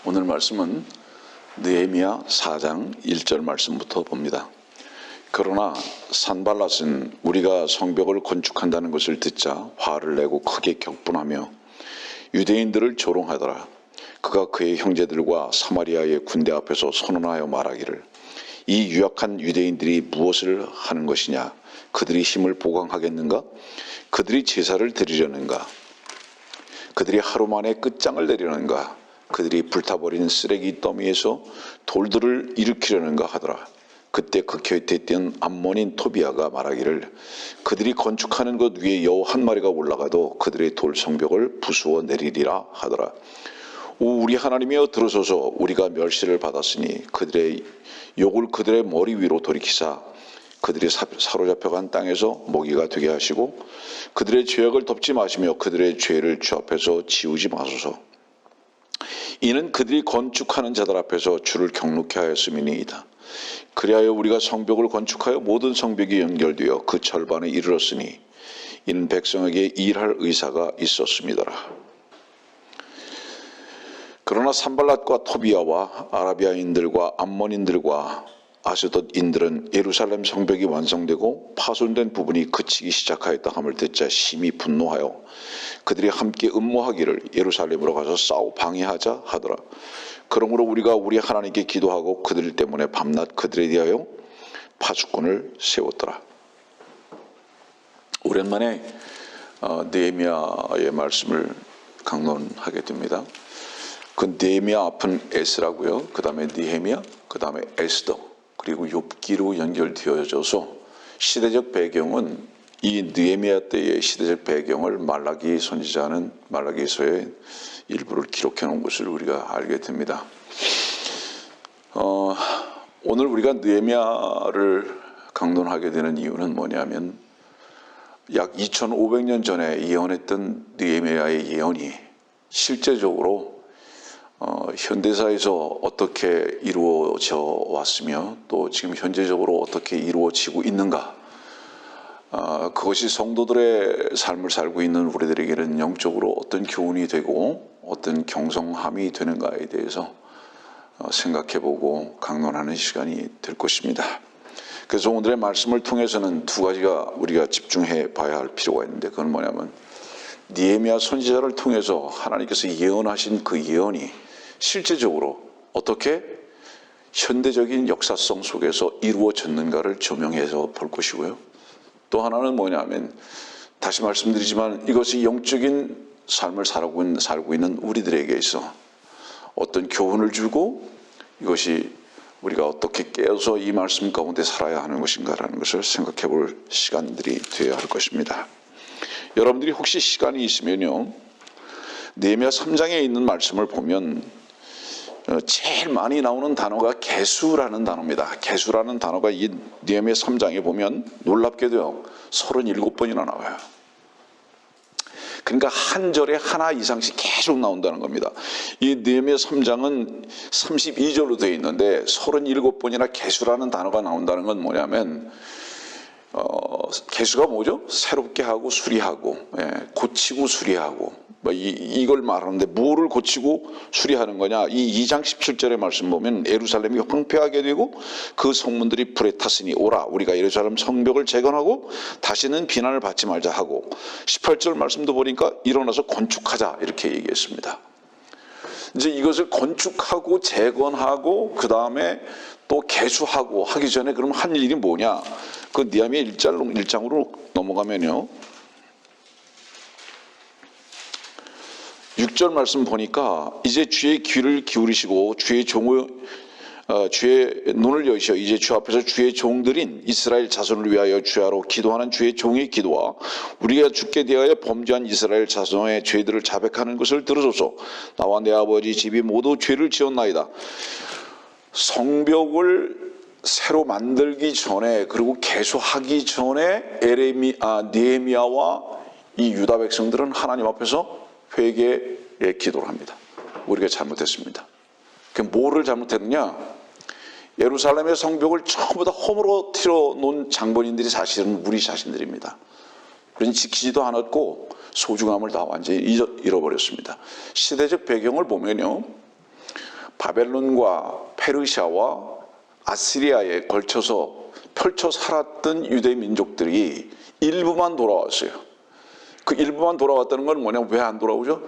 오늘 말씀은 느헤미야 4장 1절 말씀부터 봅니다. 그러나 산발랏은 우리가 성벽을 건축한다는 것을 듣자 화를 내고 크게 격분하며 유대인들을 조롱하더라. 그가 그의 형제들과 사마리아의 군대 앞에서 선언하여 말하기를 이 유약한 유대인들이 무엇을 하는 것이냐? 그들이 힘을 보강하겠는가? 그들이 제사를 드리려는가? 그들이 하루 만에 끝장을 내려는가? 그들이 불타버린 쓰레기 더미에서 돌들을 일으키려는가 하더라. 그때 그 곁에 있던 암몬인 토비아가 말하기를 그들이 건축하는 것 위에 여우 한 마리가 올라가도 그들의 돌 성벽을 부수어 내리리라 하더라. 오 우리 하나님이여 들으소서. 우리가 멸시를 받았으니 그들의 욕을 그들의 머리 위로 돌이키사 그들이 사로잡혀간 땅에서 먹이가 되게 하시고 그들의 죄악을 덮지 마시며 그들의 죄를 주 앞에서 지우지 마소서. 이는 그들이 건축하는 자들 앞에서 주를 경록케 하였음이니이다. 그리하여 우리가 성벽을 건축하여 모든 성벽이 연결되어 그 절반에 이르렀으니 이는 백성에게 일할 의사가 있었음이더라. 그러나 산발랏과 토비아와 아라비아인들과 암몬인들과 아스돗인들은 예루살렘 성벽이 완성되고 파손된 부분이 그치기 시작하였다 함을 듣자 심히 분노하여 그들이 함께 음모하기를 예루살렘으로 가서 싸워 방해하자 하더라. 그러므로 우리가 우리 하나님께 기도하고 그들 때문에 밤낮 그들에 대하여 파수꾼을 세웠더라. 오랜만에 느헤미야의 말씀을 강론하게 됩니다. 그 느헤미야 앞은 에스라고요. 그 다음에 느헤미야, 그 다음에 에스더, 그리고 욥기로 연결되어져서 시대적 배경은 이 느헤미야 때의 시대적 배경을 말라기 선지자는 말라기서의 일부를 기록해 놓은 것을 우리가 알게 됩니다. 오늘 우리가 느헤미야를 강론하게 되는 이유는 뭐냐면 약 2500년 전에 예언했던 느헤미야의 예언이 실제적으로 현대사에서 어떻게 이루어져 왔으며 또 지금 현재적으로 어떻게 이루어지고 있는가, 그것이 성도들의 삶을 살고 있는 우리들에게는 영적으로 어떤 교훈이 되고 어떤 경성함이 되는가에 대해서 생각해보고 강론하는 시간이 될 것입니다. 그래서 오늘의 말씀을 통해서는 두 가지가 우리가 집중해 봐야 할 필요가 있는데, 그건 뭐냐면 느헤미야 선지자를 통해서 하나님께서 예언하신 그 예언이 실제적으로 어떻게 현대적인 역사성 속에서 이루어졌는가를 조명해서 볼 것이고요. 또 하나는 뭐냐면 다시 말씀드리지만 이것이 영적인 삶을 살고 있는 우리들에게 있어 어떤 교훈을 주고 이것이 우리가 어떻게 깨어서 이 말씀 가운데 살아야 하는 것인가라는 것을 생각해 볼 시간들이 되어야 할 것입니다. 여러분들이 혹시 시간이 있으면요, 느헤미야 3장에 있는 말씀을 보면 제일 많이 나오는 단어가 계수라는 단어입니다. 계수라는 단어가 이 느헤미야 3장에 보면 놀랍게도요 37번이나 나와요. 그러니까 한 절에 하나 이상씩 계속 나온다는 겁니다. 이 느헤미야 3장은 32절로 되어 있는데 37번이나 계수라는 단어가 나온다는 건 뭐냐면 계수가 뭐죠? 새롭게 하고 수리하고, 고치고 수리하고, 이걸 말하는데 뭐를 고치고 수리하는 거냐? 이 2장 17절의 말씀 보면 예루살렘이 황폐하게 되고 그 성문들이 불에 탔으니 오라 우리가 예루살렘 성벽을 재건하고 다시는 비난을 받지 말자 하고, 18절 말씀도 보니까 일어나서 건축하자 이렇게 얘기했습니다. 이제 이것을 건축하고 재건하고 그 다음에 또 개수하고 하기 전에 그럼 한 일이 뭐냐? 그 느헤미야 1장으로 넘어가면요, 6절 말씀 보니까 이제 주의 귀를 기울이시고 주의 눈을 여시어 이제 주 앞에서 주의 종들인 이스라엘 자손을 위하여 주야로 기도하는 주의 종의 기도와 우리가 주께 대하여 범죄한 이스라엘 자손의 죄들을 자백하는 것을 들으소서. 나와 내 아버지 집이 모두 죄를 지었나이다. 성벽을 새로 만들기 전에 그리고 개수하기 전에 느헤미야와 이 유다 백성들은 하나님 앞에서 회개의 기도를 합니다. 우리가 잘못했습니다. 뭐를 잘못했느냐? 예루살렘의 성벽을 전부 다 허물어뜨려 놓은 장본인들이 사실은 우리 자신들입니다. 우리는 지키지도 않았고 소중함을 다 완전히 잃어버렸습니다. 시대적 배경을 보면요, 바벨론과 페르시아와 아시리아에 걸쳐서 펼쳐 살았던 유대 민족들이 일부만 돌아왔어요. 그 일부만 돌아왔다는 건 뭐냐면 왜 안 돌아오죠?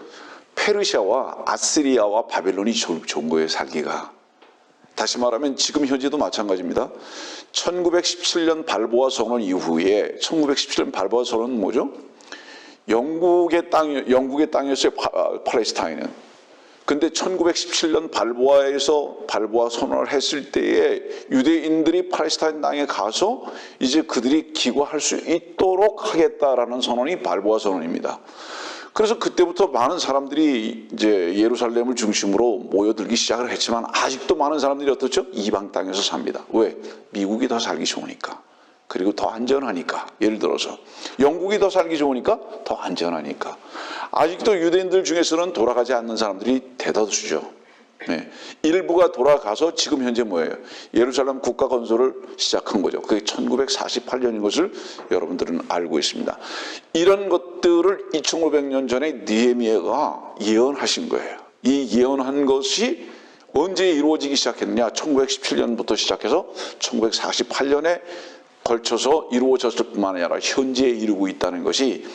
페르시아와 아시리아와 바벨론이 좋은 거예요, 살기가. 다시 말하면 지금 현재도 마찬가지입니다. 1917년 발보아 선언 이후에 1917년 발보아 선언은 뭐죠? 영국의 땅이었어요, 팔레스타인은. 근데 1917년 발보아 선언을 했을 때에 유대인들이 팔레스타인 땅에 가서 이제 그들이 기거할 수 있도록 하겠다라는 선언이 발보아 선언입니다. 그래서 그때부터 많은 사람들이 이제 예루살렘을 중심으로 모여들기 시작을 했지만 아직도 많은 사람들이 어떻죠? 이방 땅에서 삽니다. 왜? 미국이 더 살기 좋으니까. 그리고 더 안전하니까. 예를 들어서 영국이 더 살기 좋으니까 더 안전하니까. 아직도 유대인들 중에서는 돌아가지 않는 사람들이 대다수죠. 네. 일부가 돌아가서 지금 현재 뭐예요? 예루살렘 국가 건설을 시작한 거죠. 그게 1948년인 것을 여러분들은 알고 있습니다. 이런 것들을 2500년 전에 느헤미야가 예언하신 거예요. 이 예언한 것이 언제 이루어지기 시작했느냐? 1917년부터 시작해서 1948년에 걸쳐서 이루어졌을 뿐만 아니라 현재에 이르고 있다는 것이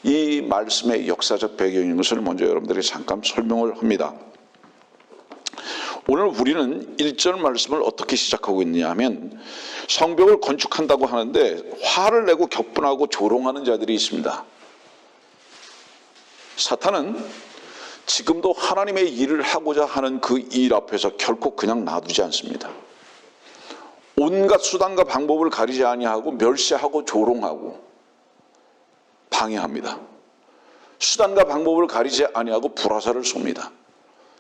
이 말씀의 역사적 배경인 것을 먼저 여러분들에게 잠깐 설명을 합니다. 오늘 우리는 1절 말씀을 어떻게 시작하고 있느냐 하면 성벽을 건축한다고 하는데 화를 내고 격분하고 조롱하는 자들이 있습니다. 사탄은 지금도 하나님의 일을 하고자 하는 그 일 앞에서 결코 그냥 놔두지 않습니다. 온갖 수단과 방법을 가리지 아니하고 멸시하고 조롱하고 방해합니다. 수단과 방법을 가리지 아니하고 불화살을 쏩니다.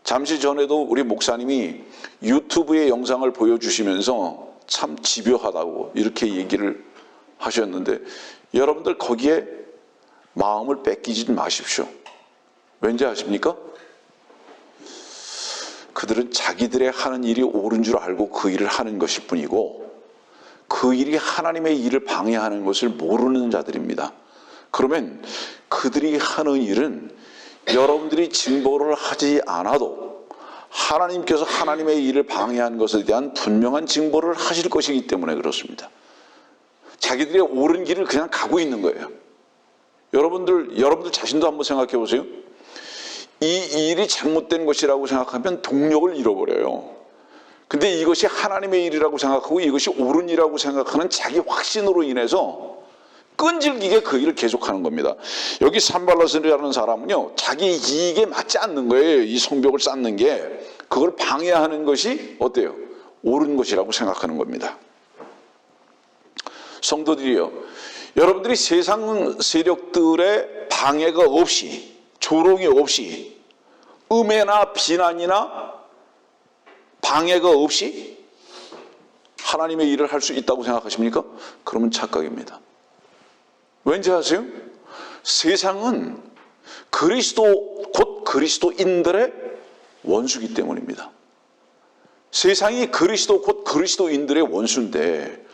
잠시 전에도 우리 목사님이 유튜브의 영상을 보여주시면서 참 집요하다고 이렇게 얘기를 하셨는데 여러분들 거기에 마음을 뺏기지 마십시오. 왠지 아십니까? 그들은 자기들의 하는 일이 옳은 줄 알고 그 일을 하는 것일 뿐이고 그 일이 하나님의 일을 방해하는 것을 모르는 자들입니다. 그러면 그들이 하는 일은 여러분들이 징벌을 하지 않아도 하나님께서 하나님의 일을 방해한 것에 대한 분명한 징벌을 하실 것이기 때문에 그렇습니다. 자기들의 옳은 길을 그냥 가고 있는 거예요. 여러분들 자신도 한번 생각해 보세요. 이 일이 잘못된 것이라고 생각하면 동력을 잃어버려요. 근데 이것이 하나님의 일이라고 생각하고 이것이 옳은 일이라고 생각하는 자기 확신으로 인해서 끈질기게 그 일을 계속하는 겁니다. 여기 산발랏이라는 사람은요, 자기 이익에 맞지 않는 거예요. 이 성벽을 쌓는 게. 그걸 방해하는 것이 어때요? 옳은 것이라고 생각하는 겁니다. 성도들이요, 여러분들이 세상 세력들의 방해가 없이, 조롱이 없이, 음해나 비난이나 방해가 없이 하나님의 일을 할 수 있다고 생각하십니까? 그러면 착각입니다. 왠지 아세요? 세상은 곧 그리스도인들의 원수이기 때문입니다. 세상이 곧 그리스도인들의 원수인데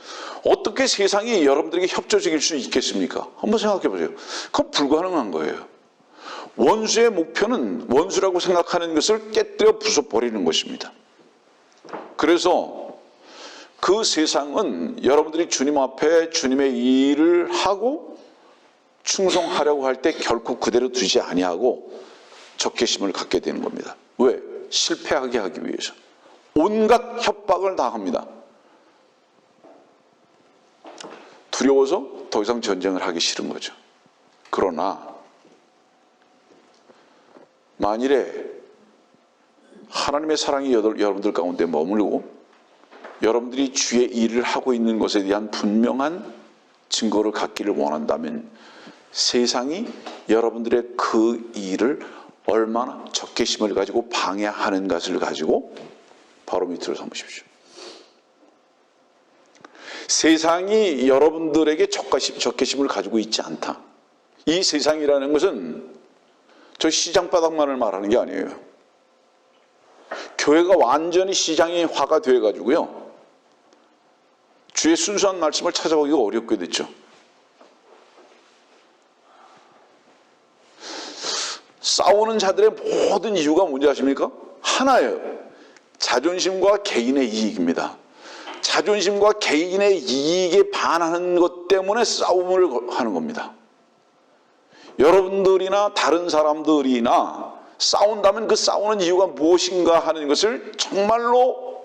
어떻게 세상이 여러분들에게 협조적일 수 있겠습니까? 한번 생각해 보세요. 그건 불가능한 거예요. 원수의 목표는 원수라고 생각하는 것을 깨뜨려 부숴버리는 것입니다. 그래서 그 세상은 여러분들이 주님 앞에 주님의 일을 하고 충성하려고 할 때 결코 그대로 두지 아니하고 적개심을 갖게 되는 겁니다. 왜? 실패하게 하기 위해서. 온갖 협박을 다 합니다. 두려워서 더 이상 전쟁을 하기 싫은 거죠. 그러나 만일에 하나님의 사랑이 여러분들 가운데 머물고 여러분들이 주의 일을 하고 있는 것에 대한 분명한 증거를 갖기를 원한다면 세상이 여러분들의 그 일을 얼마나 적개심을 가지고 방해하는 것을 가지고 바로 밑으로 삼으십시오. 세상이 여러분들에게 적개심을 가지고 있지 않다. 이 세상이라는 것은 저 시장바닥만을 말하는 게 아니에요. 교회가 완전히 시장화가 되어가지고요, 주의 순수한 말씀을 찾아보기가 어렵게 됐죠. 싸우는 자들의 모든 이유가 뭔지 아십니까? 하나예요. 자존심과 개인의 이익입니다. 자존심과 개인의 이익에 반하는 것 때문에 싸움을 하는 겁니다. 여러분들이나 다른 사람들이나 싸운다면 그 싸우는 이유가 무엇인가 하는 것을 정말로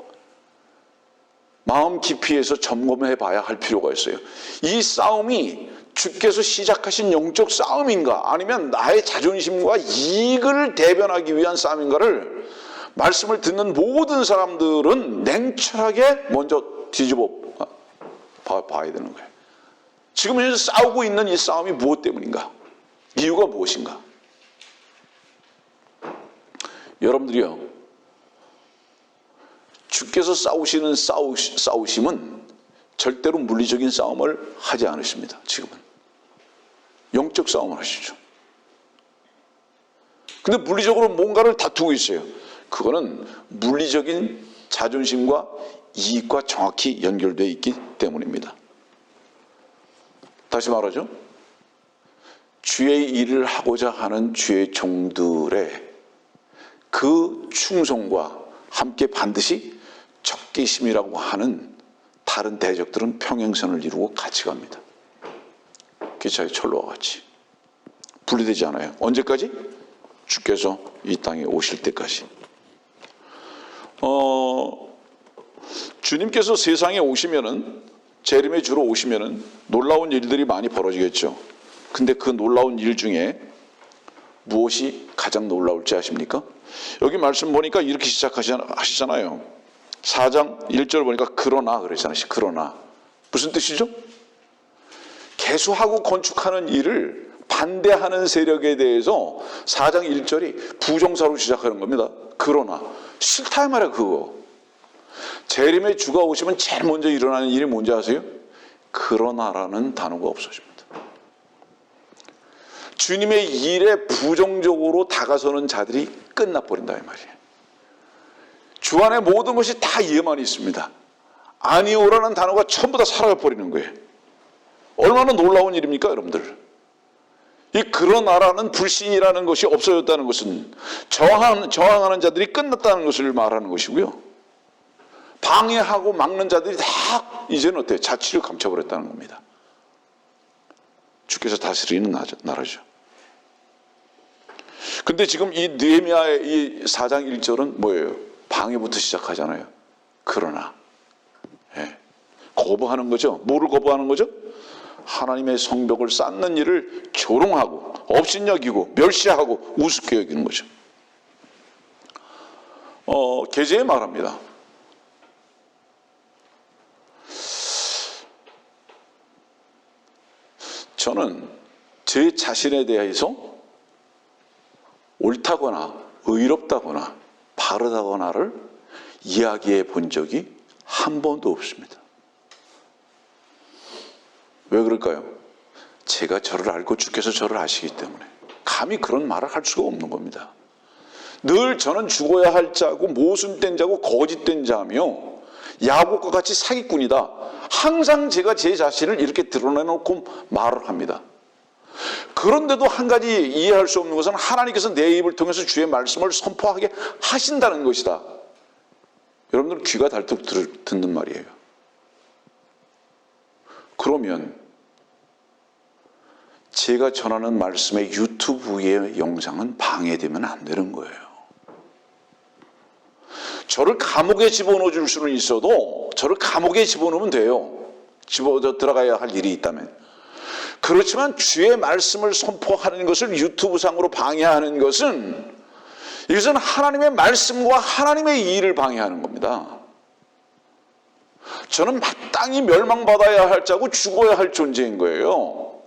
마음 깊이에서 점검해 봐야 할 필요가 있어요. 이 싸움이 주께서 시작하신 영적 싸움인가, 아니면 나의 자존심과 이익을 대변하기 위한 싸움인가를 말씀을 듣는 모든 사람들은 냉철하게 먼저 뒤집어 봐야 되는 거예요. 지금 현재 싸우고 있는 이 싸움이 무엇 때문인가? 이유가 무엇인가? 여러분들이요, 주께서 싸우시는 싸우심은 절대로 물리적인 싸움을 하지 않으십니다. 지금은 영적 싸움을 하시죠. 근데 물리적으로 뭔가를 다투고 있어요. 그거는 물리적인 자존심과 이익과 정확히 연결되어 있기 때문입니다. 다시 말하죠, 주의 일을 하고자 하는 주의 종들의 그 충성과 함께 반드시 적개심이라고 하는 다른 대적들은 평행선을 이루고 같이 갑니다. 기차의 철로와 같이 분리되지 않아요. 언제까지? 주께서 이 땅에 오실 때까지. 주님께서 세상에 오시면은, 재림의 주로 오시면은 놀라운 일들이 많이 벌어지겠죠. 근데 그 놀라운 일 중에 무엇이 가장 놀라울지 아십니까? 여기 말씀 보니까 이렇게 시작하시잖아요. 4장 1절 보니까 그러나 그러잖아요. 그러나 무슨 뜻이죠? 개수하고 건축하는 일을 반대하는 세력에 대해서 4장 1절이 부정사로 시작하는 겁니다. 그러나 싫다 말이야. 그거 재림의 주가 오시면 제일 먼저 일어나는 일이 뭔지 아세요? 그러나라는 단어가 없어집니다. 주님의 일에 부정적으로 다가서는 자들이 끝나버린다 이 말이에요. 주 안에 모든 것이 다 예만 있습니다. 아니오라는 단어가 전부 다 사라져버리는 거예요. 얼마나 놀라운 일입니까 여러분들? 이 그러나라는 불신이라는 것이 없어졌다는 것은 저항하는 자들이 끝났다는 것을 말하는 것이고요, 방해하고 막는 자들이 다 이제는 어때요? 자취를 감춰버렸다는 겁니다. 주께서 다스리는 나라죠. 근데 지금 이 느헤미야의 이 4장 1절은 뭐예요? 방해부터 시작하잖아요. 그러나 거부하는 거죠. 뭐를 거부하는 거죠? 하나님의 성벽을 쌓는 일을 조롱하고 업신여기고 멸시하고 우습게 여기는 거죠. 계제에 말합니다. 저는 제 자신에 대해서 옳다거나 의롭다거나 바르다거나를 이야기해 본 적이 한 번도 없습니다. 왜 그럴까요? 제가 저를 알고 주께서 저를 아시기 때문에 감히 그런 말을 할 수가 없는 겁니다. 늘 저는 죽어야 할 자고 모순된 자고 거짓된 자며 야곱과 같이 사기꾼이다. 항상 제가 제 자신을 이렇게 드러내놓고 말을 합니다. 그런데도 한 가지 이해할 수 없는 것은 하나님께서 내 입을 통해서 주의 말씀을 선포하게 하신다는 것이다. 여러분들 귀가 닳도록 듣는 말이에요. 그러면 제가 전하는 말씀의 유튜브의 영상은 방해되면 안 되는 거예요. 저를 감옥에 집어넣어 줄 수는 있어도 저를 감옥에 집어넣으면 돼요. 들어가야 할 일이 있다면. 그렇지만 주의 말씀을 선포하는 것을 유튜브상으로 방해하는 것은, 이것은 하나님의 말씀과 하나님의 일을 방해하는 겁니다. 저는 마땅히 멸망받아야 할 자고 죽어야 할 존재인 거예요.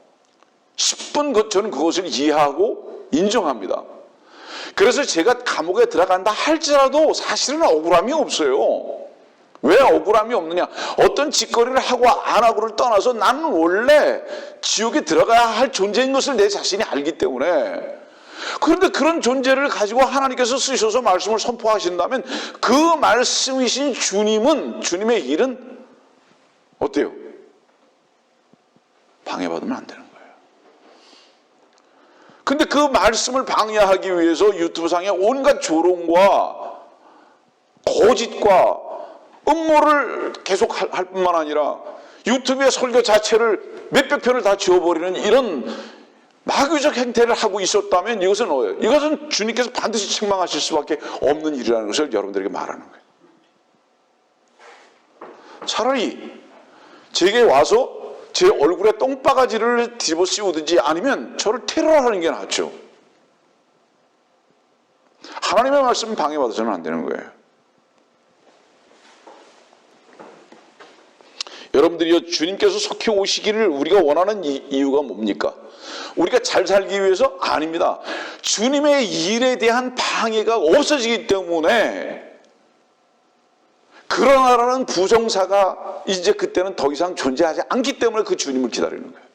10분 저는 그것을 이해하고 인정합니다. 그래서 제가 감옥에 들어간다 할지라도 사실은 억울함이 없어요. 왜 억울함이 없느냐? 어떤 짓거리를 하고 안 하고를 떠나서 나는 원래 지옥에 들어가야 할 존재인 것을 내 자신이 알기 때문에. 그런데 그런 존재를 가지고 하나님께서 쓰셔서 말씀을 선포하신다면 그 말씀이신 주님의 일은 어때요? 방해받으면 안 되는 거예요. 근데 그 말씀을 방해하기 위해서 유튜브상에 온갖 조롱과 거짓과 음모를 계속 할 뿐만 아니라 유튜브의 설교 자체를 몇백 편을 다 지워버리는 이런 마귀적 행태를 하고 있었다면 이것은 뭐예요? 이것은 주님께서 반드시 책망하실 수밖에 없는 일이라는 것을 여러분들에게 말하는 거예요. 차라리 제게 와서 제 얼굴에 똥바가지를 뒤집어 씌우든지 아니면 저를 테러하는 게 낫죠. 하나님의 말씀 방해받아서는 안 되는 거예요. 여러분들이요, 주님께서 속히 오시기를 우리가 원하는 이유가 뭡니까? 우리가 잘 살기 위해서? 아닙니다. 주님의 일에 대한 방해가 없어지기 때문에 그러나라는 부정사가 이제 그때는 더 이상 존재하지 않기 때문에 그 주님을 기다리는 거예요.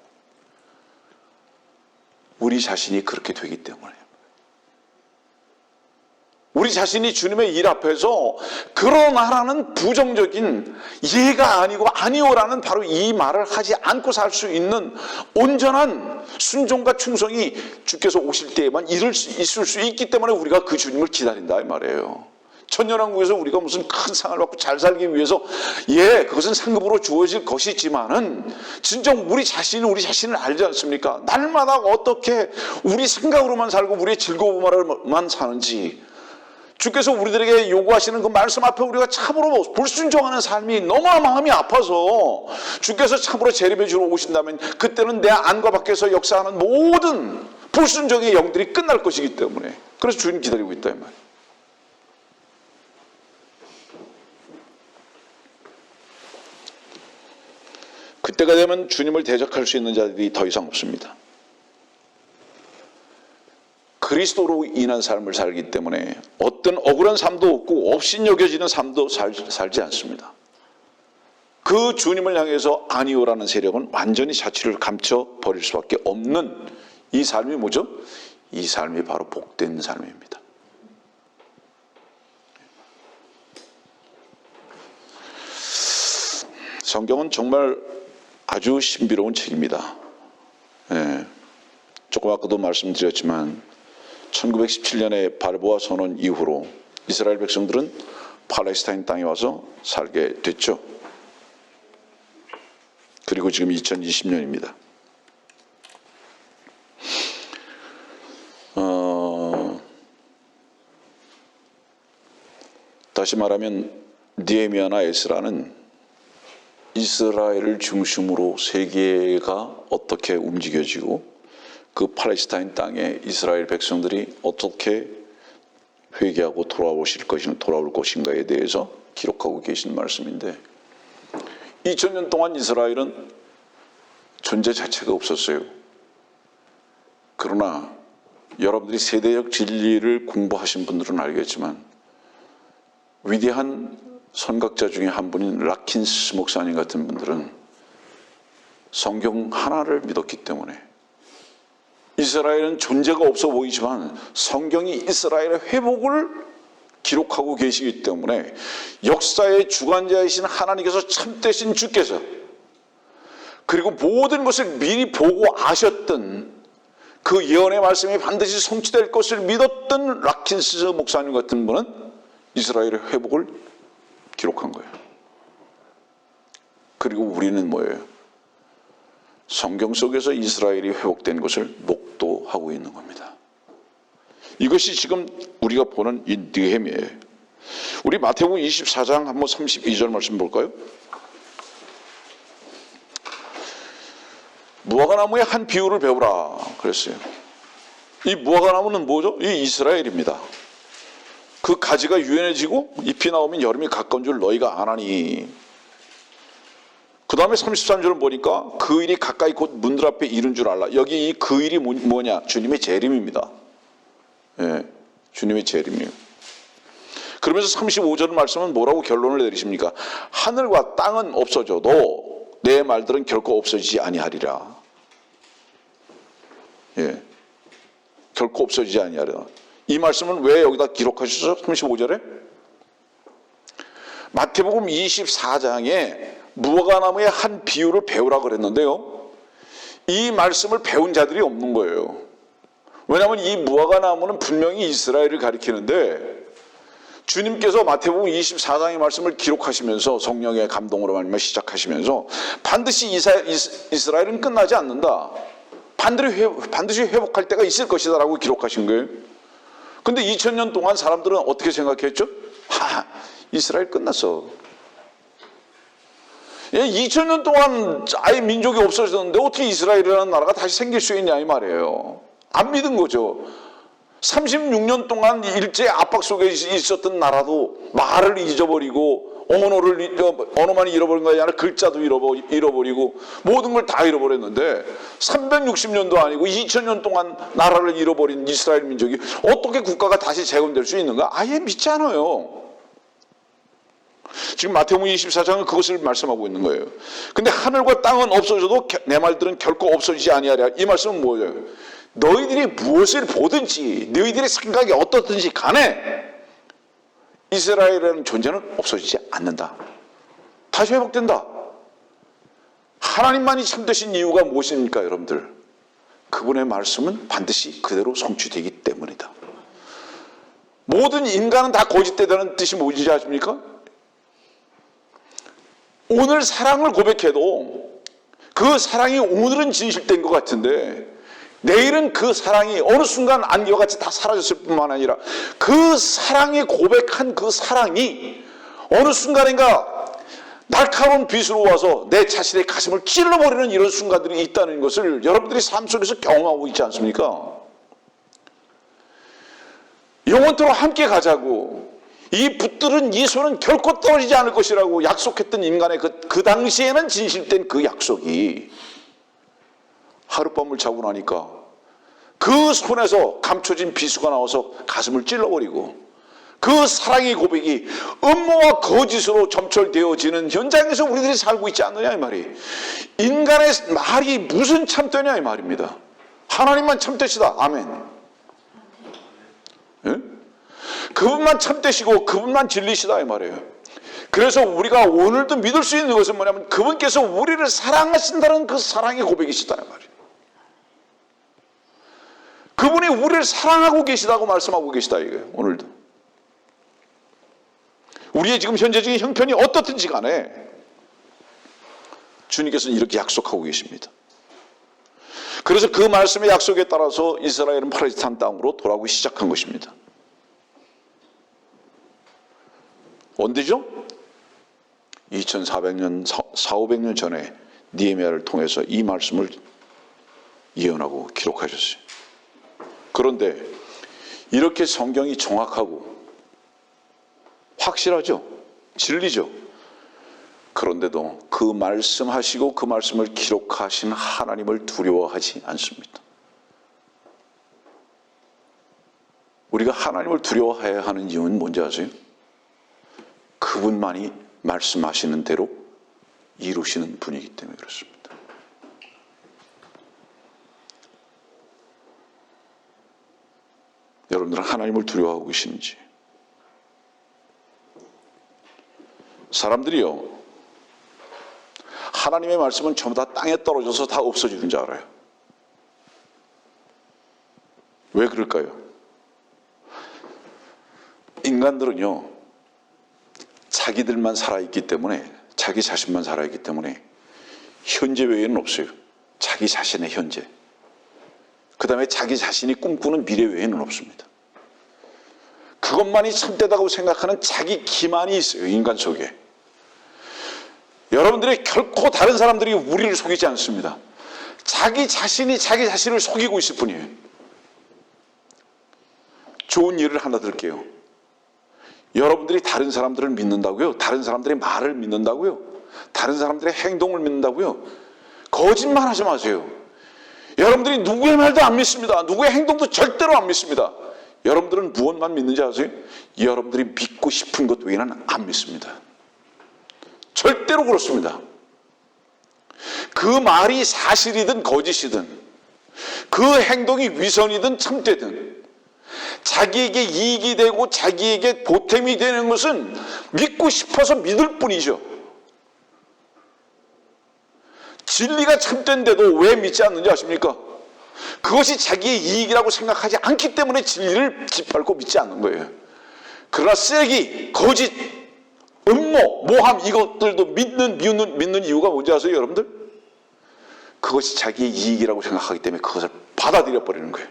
우리 자신이 그렇게 되기 때문에. 우리 자신이 주님의 일 앞에서 그러나라는 부정적인 예가 아니고 아니오라는 바로 이 말을 하지 않고 살 수 있는 온전한 순종과 충성이 주께서 오실 때에만 있을 수 있기 때문에 우리가 그 주님을 기다린다 이 말이에요. 천년왕국에서 우리가 무슨 큰 상을 받고 잘 살기 위해서 그것은 상급으로 주어질 것이지만은 진정 우리 자신을 알지 않습니까? 날마다 어떻게 우리 생각으로만 살고 우리의 즐거움으로만 사는지 주께서 우리들에게 요구하시는 그 말씀 앞에 우리가 참으로 불순종하는 삶이 너무나 마음이 아파서 주께서 참으로 재림해 주러 오신다면 그때는 내 안과 밖에서 역사하는 모든 불순종의 영들이 끝날 것이기 때문에 그래서 주님 기다리고 있다 이 말이에요. 그때가 되면 주님을 대적할 수 있는 자들이 더 이상 없습니다. 그리스도로 인한 삶을 살기 때문에 어떤 억울한 삶도 없고 업신여겨지는 삶도 살지 않습니다. 그 주님을 향해서 아니오라는 세력은 완전히 자취를 감춰버릴 수밖에 없는 이 삶이 뭐죠? 이 삶이 바로 복된 삶입니다. 성경은 정말 아주 신비로운 책입니다. 조금 아까도 말씀드렸지만 1917년에 발보아 선언 이후로 이스라엘 백성들은 팔레스타인 땅에 와서 살게 됐죠. 그리고 지금 2020년입니다. 다시 말하면 느헤미야나 에스라는 이스라엘을 중심으로 세계가 어떻게 움직여지고 그 팔레스타인 땅에 이스라엘 백성들이 어떻게 회개하고 돌아올 것인가에 대해서 기록하고 계신 말씀인데 2000년 동안 이스라엘은 존재 자체가 없었어요. 그러나 여러분들이 세대적 진리를 공부하신 분들은 알겠지만 위대한 선각자 중에 한 분인 라킨스 목사님 같은 분들은 성경 하나를 믿었기 때문에 이스라엘은 존재가 없어 보이지만 성경이 이스라엘의 회복을 기록하고 계시기 때문에 역사의 주관자이신 하나님께서 참되신 주께서 그리고 모든 것을 미리 보고 아셨던 그 예언의 말씀이 반드시 성취될 것을 믿었던 라킨스 목사님 같은 분은 이스라엘의 회복을 기록한 거예요. 그리고 우리는 뭐예요? 성경 속에서 이스라엘이 회복된 것을 목도하고 있는 겁니다. 이것이 지금 우리가 보는 이 느헤미야예요. 우리 마태복음 24장 한번 32절 말씀 볼까요? 무화과나무의 한 비유를 배우라 그랬어요. 이 무화과나무는 뭐죠? 이 이스라엘입니다. 그 가지가 유연해지고 잎이 나오면 여름이 가까운 줄 너희가 아나니. 그 다음에 33절을 보니까 그 일이 가까이 곧 문들 앞에 이른 줄 알라. 여기 이 그 일이 뭐냐? 주님의 재림입니다. 주님의 재림이에요. 그러면서 35절 말씀은 뭐라고 결론을 내리십니까? 하늘과 땅은 없어져도 내 말들은 결코 없어지지 아니하리라. 결코 없어지지 아니하리라. 이 말씀은 왜 여기다 기록하셨죠? 35절에? 마태복음 24장에 무화과나무의 한 비유를 배우라 그랬는데요. 이 말씀을 배운 자들이 없는 거예요. 왜냐하면 이 무화과나무는 분명히 이스라엘을 가리키는데 주님께서 마태복음 24장의 말씀을 기록하시면서 성령의 감동으로 말미암아 시작하시면서 반드시 이스라엘은 끝나지 않는다. 반드시 회복할 때가 있을 것이다 라고 기록하신 거예요. 근데 2000년 동안 사람들은 어떻게 생각했죠? 이스라엘 끝났어. 2000년 동안 아예 민족이 없어졌는데 어떻게 이스라엘이라는 나라가 다시 생길 수 있냐 이 말이에요. 안 믿은 거죠. 36년 동안 일제 압박 속에 있었던 나라도 말을 잊어버리고 언어만 잃어버린 것이 아니라 글자도 잃어버리고 모든 걸 다 잃어버렸는데 360년도 아니고 2000년 동안 나라를 잃어버린 이스라엘 민족이 어떻게 국가가 다시 재건될 수 있는가? 아예 믿지 않아요. 지금 마태복음 24장은 그것을 말씀하고 있는 거예요. 근데 하늘과 땅은 없어져도 내 말들은 결코 없어지지 아니하리라. 이 말씀은 뭐예요? 너희들이 무엇을 보든지 너희들의 생각이 어떻든지 간에 이스라엘이라는 존재는 없어지지 않는다. 다시 회복된다. 하나님만이 참되신 이유가 무엇입니까 여러분들? 그분의 말씀은 반드시 그대로 성취되기 때문이다. 모든 인간은 다 거짓되다는 뜻이 뭔지 아십니까? 오늘 사랑을 고백해도 그 사랑이 오늘은 진실된 것 같은데 내일은 그 사랑이 어느 순간 안개같이 다 사라졌을 뿐만 아니라 그 사랑이 고백한 그 사랑이 어느 순간인가 날카로운 빛으로 와서 내 자신의 가슴을 찔러버리는 이런 순간들이 있다는 것을 여러분들이 삶 속에서 경험하고 있지 않습니까? 영원토록 함께 가자고 이 붙들은 이 손은 결코 떨어지지 않을 것이라고 약속했던 인간의 그 당시에는 진실된 그 약속이 하룻밤을 자고 나니까 그 손에서 감춰진 비수가 나와서 가슴을 찔러버리고 그 사랑의 고백이 음모와 거짓으로 점철되어지는 현장에서 우리들이 살고 있지 않느냐 이 말이. 인간의 말이 무슨 참되냐 이 말입니다. 하나님만 참되시다. 아멘. 예? 그분만 참되시고 그분만 진리시다 이 말이에요. 그래서 우리가 오늘도 믿을 수 있는 것은 뭐냐면 그분께서 우리를 사랑하신다는 그 사랑의 고백이시다 이 말이에요. 그분이 우리를 사랑하고 계시다고 말씀하고 계시다 이거예요. 오늘도 우리의 지금 현재적인 형편이 어떻든지 간에 주님께서는 이렇게 약속하고 계십니다. 그래서 그 말씀의 약속에 따라서 이스라엘은 팔레스타인 땅으로 돌아오기 시작한 것입니다. 언제죠? 2400년, 400~500년 전에 느헤미야를 통해서 이 말씀을 예언하고 기록하셨어요. 그런데 이렇게 성경이 정확하고 확실하죠? 진리죠? 그런데도 그 말씀하시고 그 말씀을 기록하신 하나님을 두려워하지 않습니다. 우리가 하나님을 두려워해야 하는 이유는 뭔지 아세요? 그분만이 말씀하시는 대로 이루시는 분이기 때문에 그렇습니다. 여러분들은 하나님을 두려워하고 계시는지? 사람들이요, 하나님의 말씀은 전부 다 땅에 떨어져서 다 없어지는 줄 알아요. 왜 그럴까요? 인간들은요, 자기들만 살아있기 때문에, 자기 자신만 살아있기 때문에 현재 외에는 없어요. 자기 자신의 현재. 그 다음에 자기 자신이 꿈꾸는 미래 외에는 없습니다. 그것만이 참되다고 생각하는 자기 기만이 있어요. 인간 속에. 여러분들이 결코 다른 사람들이 우리를 속이지 않습니다. 자기 자신이 자기 자신을 속이고 있을 뿐이에요. 좋은 예를 하나 들게요. 여러분들이 다른 사람들을 믿는다고요? 다른 사람들의 말을 믿는다고요? 다른 사람들의 행동을 믿는다고요? 거짓말 하지 마세요. 여러분들이 누구의 말도 안 믿습니다. 누구의 행동도 절대로 안 믿습니다. 여러분들은 무엇만 믿는지 아세요? 여러분들이 믿고 싶은 것 외에는 안 믿습니다. 절대로 그렇습니다. 그 말이 사실이든 거짓이든 그 행동이 위선이든 참되든 자기에게 이익이 되고 자기에게 보탬이 되는 것은 믿고 싶어서 믿을 뿐이죠. 진리가 참된데도 왜 믿지 않는지 아십니까? 그것이 자기의 이익이라고 생각하지 않기 때문에 진리를 짓밟고 믿지 않는 거예요. 그러나 쓰레기, 거짓, 음모, 모함 이것들도 믿는 이유가 뭔지 아세요, 여러분들? 그것이 자기의 이익이라고 생각하기 때문에 그것을 받아들여 버리는 거예요.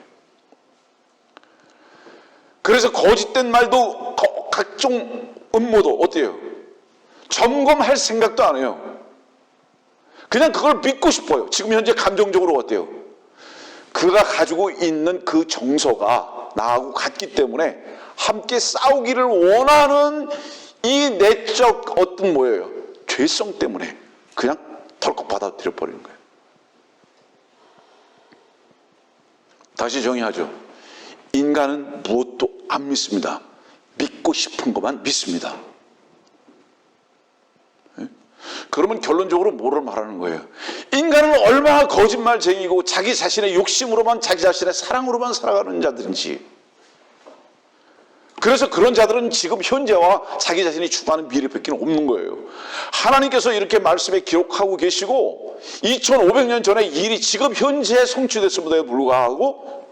그래서 거짓된 말도 각종 음모도 어때요? 점검할 생각도 안 해요. 그냥 그걸 믿고 싶어요. 지금 현재 감정적으로 어때요? 그가 가지고 있는 그 정서가 나하고 같기 때문에 함께 싸우기를 원하는 이 내적 어떤 뭐예요? 죄성 때문에 그냥 덜컥 받아들여 버리는 거예요. 다시 정의하죠. 인간은 무엇도 안 믿습니다. 믿고 싶은 것만 믿습니다. 그러면 결론적으로 뭐를 말하는 거예요? 인간은 얼마나 거짓말쟁이고 자기 자신의 욕심으로만, 자기 자신의 사랑으로만 살아가는 자들인지. 그래서 그런 자들은 지금 현재와 자기 자신이 추구하는 미래밖에 없는 거예요. 하나님께서 이렇게 말씀에 기록하고 계시고 2500년 전에 이 일이 지금 현재 성취됐음에도 불구하고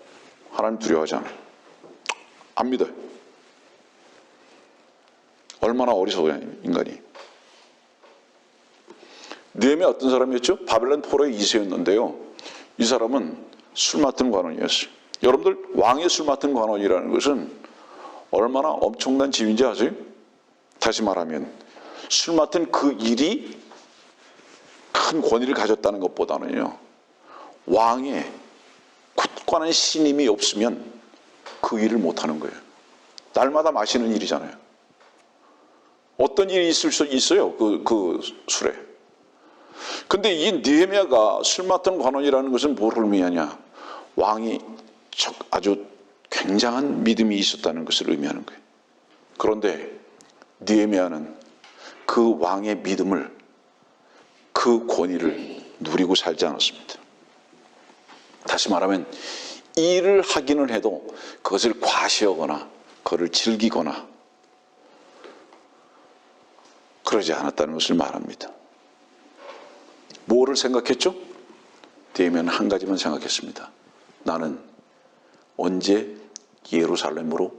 하나님 두려워하지 않아요. 안 믿어요. 얼마나 어리석어요, 인간이. 느헤미야 어떤 사람이었죠? 바벨론 포로의 2세였는데요. 이 사람은 술 맡은 관원이었어요. 여러분들, 왕의 술 맡은 관원이라는 것은 얼마나 엄청난 지위인지 아세요? 다시 말하면 술 맡은 그 일이 큰 권위를 가졌다는 것보다는요, 왕의 굳건한 신임이 없으면 그 일을 못하는 거예요. 날마다 마시는 일이잖아요. 어떤 일이 있을 수 있어요, 그 술에. 근데 이 느헤미야가 술 맡은 관원이라는 것은 뭐를 의미하냐? 왕이 아주 굉장한 믿음이 있었다는 것을 의미하는 거예요. 그런데 느헤미야는 그 왕의 믿음을, 그 권위를 누리고 살지 않았습니다. 다시 말하면 일을 하기는 해도 그것을 과시하거나 그것을 즐기거나 그러지 않았다는 것을 말합니다. 뭐를 생각했죠? 느헤미야는 한 가지만 생각했습니다. 나는 언제 예루살렘으로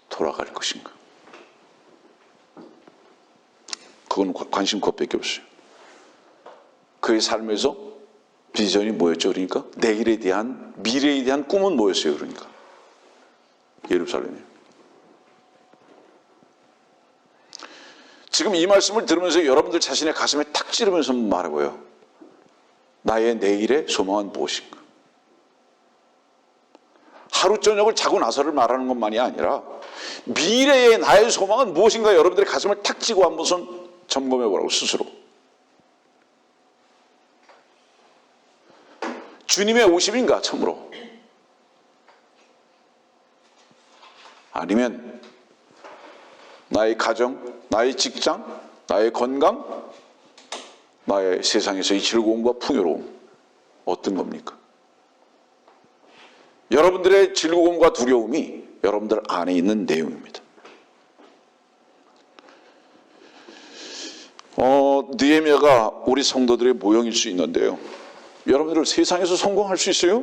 돌아갈 것인가? 그건 관심 그것밖에 없어요. 그의 삶에서 비전이 뭐였죠? 그러니까 내일에 대한, 미래에 대한 꿈은 뭐였어요? 그러니까 예루살렘이에요. 지금 이 말씀을 들으면서 여러분들 자신의 가슴에 탁 찌르면서 말해봐요. 나의 내일의 소망은 무엇인가? 하루 저녁을 자고 나서를 말하는 것만이 아니라 미래의 나의 소망은 무엇인가? 여러분들의 가슴을 탁 찌고 한번 점검해 보라고, 스스로. 주님의 오심인가, 참으로? 아니면 나의 가정, 나의 직장, 나의 건강, 나의 세상에서의 즐거움과 풍요로움, 어떤 겁니까? 여러분들의 즐거움과 두려움이 여러분들 안에 있는 내용입니다. 느헤미야가 우리 성도들의 모형일 수 있는데요. 여러분들 세상에서 성공할 수 있어요?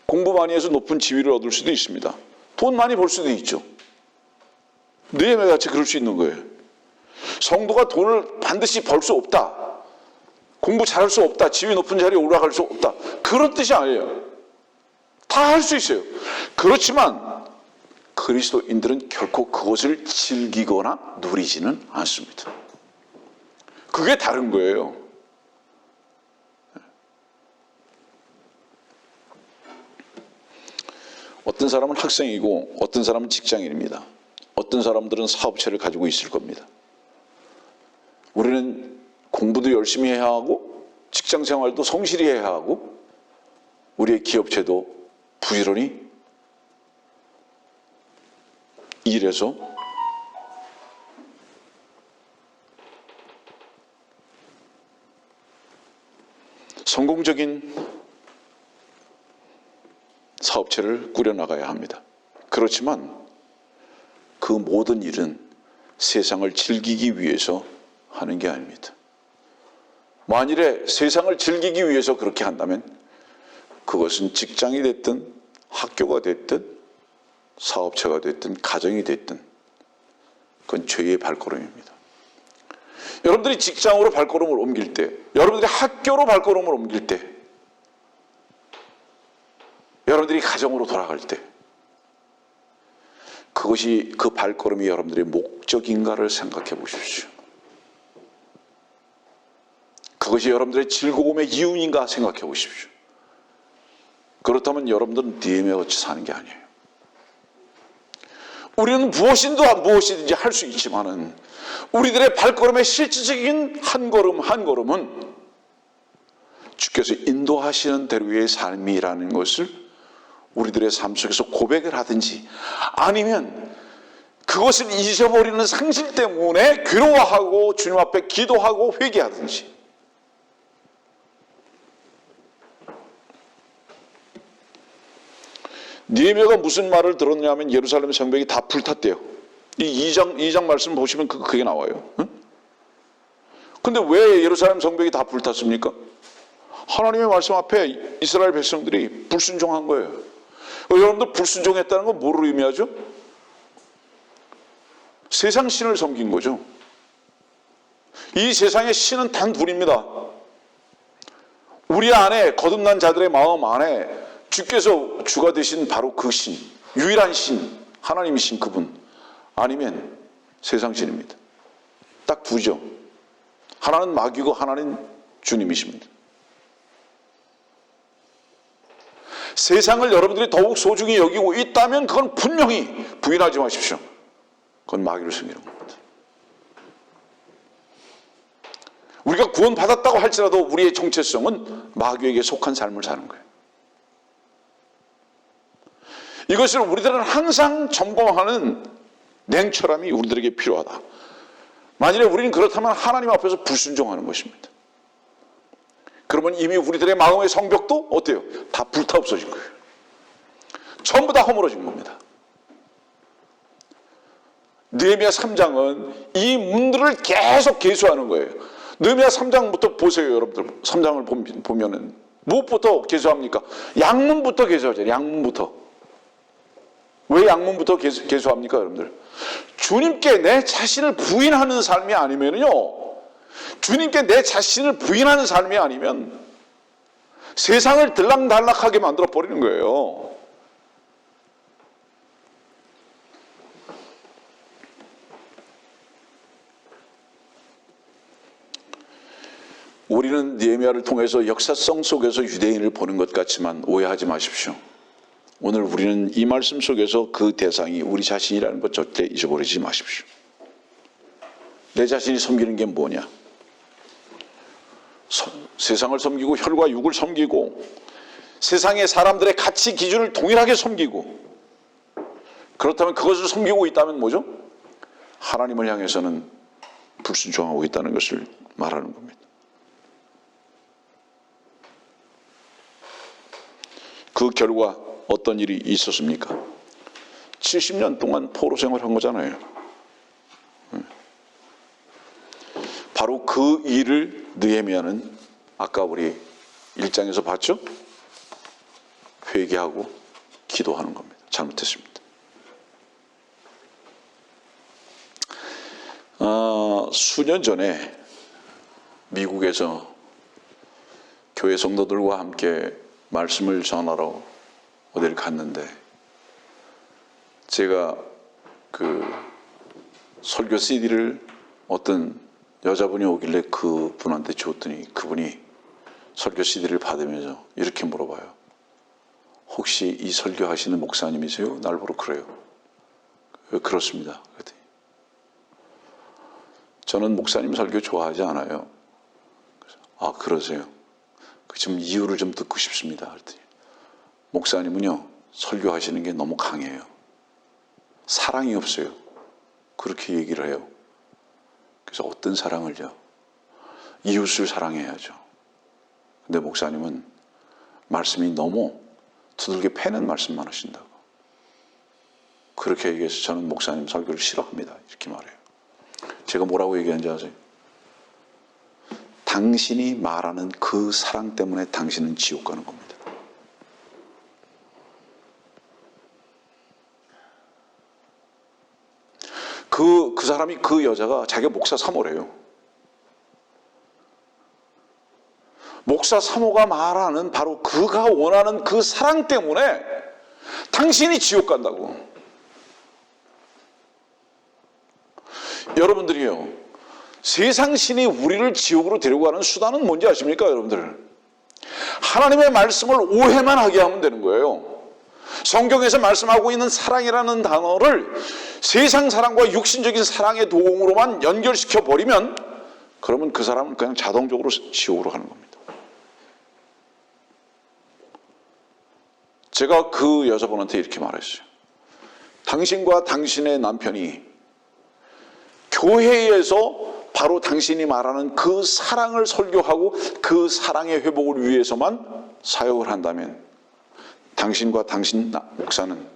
공부 많이 해서 높은 지위를 얻을 수도 있습니다. 돈 많이 벌 수도 있죠. 느헤미야 같이 그럴 수 있는 거예요. 성도가 돈을 반드시 벌 수 없다, 공부 잘할 수 없다, 지위 높은 자리에 올라갈 수 없다, 그런 뜻이 아니에요. 다 할 수 있어요. 그렇지만 그리스도인들은 결코 그것을 즐기거나 누리지는 않습니다. 그게 다른 거예요. 어떤 사람은 학생이고 어떤 사람은 직장인입니다. 어떤 사람들은 사업체를 가지고 있을 겁니다. 우리는 공부도 열심히 해야 하고 직장 생활도 성실히 해야 하고 우리의 기업체도 부지런히 일해서 성공적인 사업체를 꾸려나가야 합니다. 그렇지만 그 모든 일은 세상을 즐기기 위해서 하는 게 아닙니다. 만일에 세상을 즐기기 위해서 그렇게 한다면 그것은 직장이 됐든 학교가 됐든 사업체가 됐든 가정이 됐든 그건 죄의 발걸음입니다. 여러분들이 직장으로 발걸음을 옮길 때, 여러분들이 학교로 발걸음을 옮길 때, 여러분들이 가정으로 돌아갈 때, 그것이 그 발걸음이 여러분들의 목적인가를 생각해 보십시오. 그것이 여러분들의 즐거움의 이유인가 생각해 보십시오. 그렇다면 여러분들은 니에미아 같이 사는 게 아니에요. 우리는 무엇이든지 할 수 있지만은 우리들의 발걸음의 실질적인 한 걸음 한 걸음은 주께서 인도하시는 대로의 삶이라는 것을 우리들의 삶 속에서 고백을 하든지, 아니면 그것을 잊어버리는 상실 때문에 괴로워하고 주님 앞에 기도하고 회개하든지. 느헤미야가 무슨 말을 들었냐면 예루살렘 성벽이 다 불탔대요. 이 2장 말씀 보시면 그게 나와요. 근데 왜 예루살렘 성벽이 다 불탔습니까? 하나님의 말씀 앞에 이스라엘 백성들이 불순종한 거예요. 여러분들 불순종했다는 건 뭐를 의미하죠? 세상 신을 섬긴 거죠. 이 세상의 신은 단 둘입니다. 우리 안에 거듭난 자들의 마음 안에 주께서 주가 되신 바로 그 신, 유일한 신, 하나님이신 그분, 아니면 세상 신입니다. 딱 두죠. 하나는 마귀고 하나는 주님이십니다. 세상을 여러분들이 더욱 소중히 여기고 있다면 그건 분명히 부인하지 마십시오. 그건 마귀를 섬기는 겁니다. 우리가 구원받았다고 할지라도 우리의 정체성은 마귀에게 속한 삶을 사는 거예요. 이것을 우리들은 항상 점검하는 냉철함이 우리들에게 필요하다. 만일에 우리는 그렇다면 하나님 앞에서 불순종하는 것입니다. 그러면 이미 우리들의 마음의 성벽도 어때요? 다 불타 없어진 거예요. 전부 다 허물어진 겁니다. 느헤미야 3장은 이 문들을 계속 계수하는 거예요. 느헤미야 3장부터 보세요, 여러분들. 3장을 보면은 무엇부터 계수합니까? 양문부터 계수하죠. 양문부터. 왜 양문부터 계수합니까, 여러분들? 주님께 내 자신을 부인하는 삶이 아니면요, 주님께 내 자신을 부인하는 삶이 아니면 세상을 들락달락하게 만들어 버리는 거예요. 우리는 느헤미야를 통해서 역사성 속에서 유대인을 보는 것 같지만 오해하지 마십시오. 오늘 우리는 이 말씀 속에서 그 대상이 우리 자신이라는 것 절대 잊어버리지 마십시오. 내 자신이 섬기는 게 뭐냐? 세상을 섬기고 혈과 육을 섬기고 세상의 사람들의 가치 기준을 동일하게 섬기고, 그렇다면 그것을 섬기고 있다면 뭐죠? 하나님을 향해서는 불순종하고 있다는 것을 말하는 겁니다. 그 결과 어떤 일이 있었습니까? 70년 동안 포로 생활한 거잖아요. 바로 그 일을 느헤미야는 아까 우리 1장에서 봤죠? 회개하고 기도하는 겁니다. 잘못했습니다. 수년 전에 미국에서 교회 성도들과 함께 말씀을 전하러 어디를 갔는데, 제가 그 설교 CD를 어떤 여자분이 오길래 그 분한테 줬더니 그분이 설교 CD를 받으면서 이렇게 물어봐요. 혹시 이 설교하시는 목사님이세요? 날 보러 그래요. 그렇습니다. 그랬더니 저는 목사님 설교 좋아하지 않아요. 아, 그러세요? 좀 이유를 좀 듣고 싶습니다. 그랬더니 목사님은요, 설교하시는 게 너무 강해요. 사랑이 없어요. 그렇게 얘기를 해요. 그래서 어떤 사랑을요? 이웃을 사랑해야죠. 근데 목사님은 말씀이 너무 두들겨 패는 말씀만 하신다고. 그렇게 얘기해서 저는 목사님 설교를 싫어합니다. 이렇게 말해요. 제가 뭐라고 얘기하는지 아세요? 당신이 말하는 그 사랑 때문에 당신은 지옥 가는 겁니다. 그 사람이, 그 여자가 자기가 목사 사모래요. 목사 사모가 말하는 바로 그가 원하는 그 사랑 때문에 당신이 지옥 간다고. 여러분들이요, 세상 신이 우리를 지옥으로 데려가는 수단은 뭔지 아십니까, 여러분들? 하나님의 말씀을 오해만 하게 하면 되는 거예요. 성경에서 말씀하고 있는 사랑이라는 단어를 세상 사랑과 육신적인 사랑의 도움으로만 연결시켜 버리면, 그러면 그 사람은 그냥 자동적으로 지옥으로 가는 겁니다. 제가 그 여자분한테 이렇게 말했어요. 당신과 당신의 남편이 교회에서 바로 당신이 말하는 그 사랑을 설교하고 그 사랑의 회복을 위해서만 사역을 한다면 당신과 당신 목사는